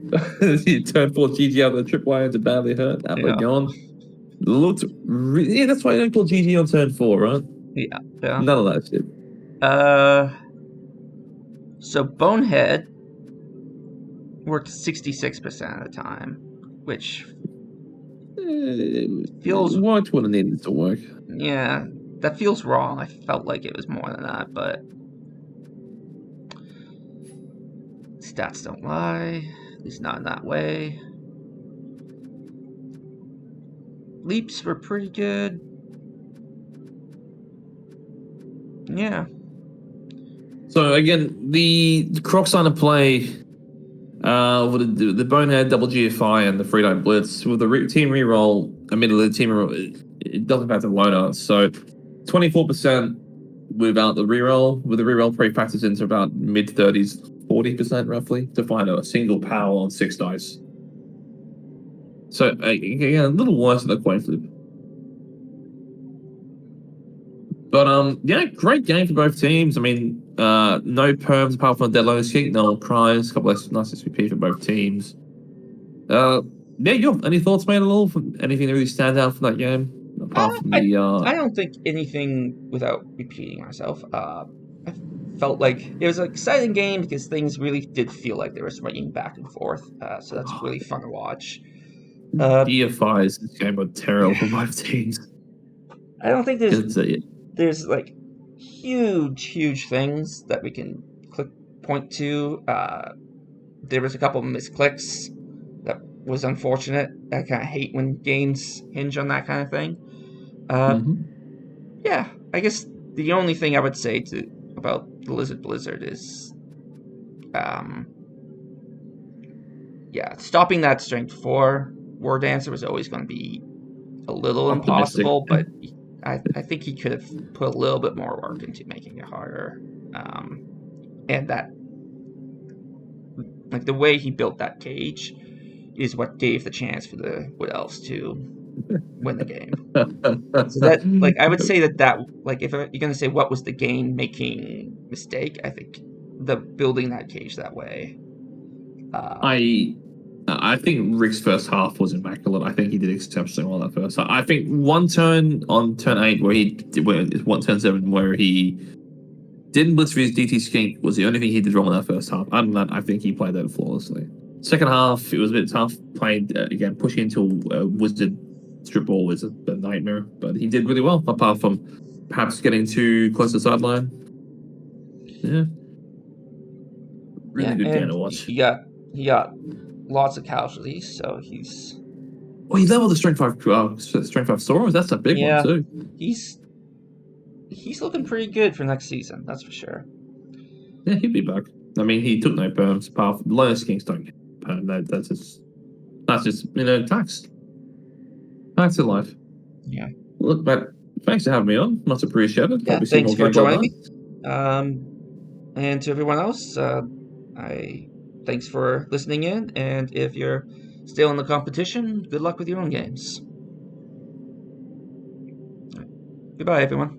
Turn 4 GG out of the tripwire into badly hurt. That way gone. Looked really, that's why I don't call GG on turn 4, right? Yeah. None of that shit. So Bonehead worked 66% of the time, which feels... It worked when it needed to work. Yeah, that feels wrong. I felt like it was more than that, but stats don't lie. At least not in that way. Leaps were pretty good. Yeah. So again, the Crocs on a play with the Bonehead, double GFI, and the Freedom Blitz with the team reroll. Admittedly, the team reroll it doesn't matter the loadout. So 24% without the reroll. With the reroll, probably factors into about mid 30s, 40% roughly to find a single power on 6 dice. So again, a little worse than the coin flip. But yeah, great game for both teams. I mean, no perms apart from a dead lone kick, no cries, a couple of nice SVP for both teams. Yeah, any thoughts, mate, at all? Anything that really stands out from that game? Apart from the I don't think anything without repeating myself. I felt like it was an exciting game because things really did feel like they were swinging back and forth. So that's really fun to watch. DFIs this game were terrible for both teams. I don't think there's like huge things that we can point to. There was a couple of misclicks that was unfortunate. I kind of hate when games hinge on that kind of thing. Yeah, I guess the only thing I would say about the Lizardblizzard is, yeah, stopping that strength 4 War Dancer was always going to be a little impossible, but I think he could have put a little bit more work into making it harder. And that, like, the way he built that cage is what gave the chance for the Wood Elves to win the game. So that, like, I would say that like, if you're gonna say what was the game-making mistake, I think the building that cage that way. I think Rick's first half was immaculate. I think he did exceptionally well that first half. I think one turn on turn 8 turn 7 where he didn't blitz for his DT skink was the only thing he did wrong in that first half. Other than that, I think he played that flawlessly. Second half, it was a bit tough. Played again, pushing into a wizard strip ball was a nightmare, but he did really well. Apart from perhaps getting too close to the sideline. Yeah, really good game to watch. He got lots of casualties, so he's. Well, he leveled the strength 5 Soros. That's a big one too. He's looking pretty good for next season. That's for sure. Yeah, he'll be back. I mean, he took no perms. Apart from Lion's Kings don't get perm. That's just tax. Tax in life. Yeah. Look, Matt, thanks for having me on. Much appreciated. Yeah, thanks for joining me. And to everyone else, thanks for listening in. And if you're still in the competition, good luck with your own games. Goodbye, everyone.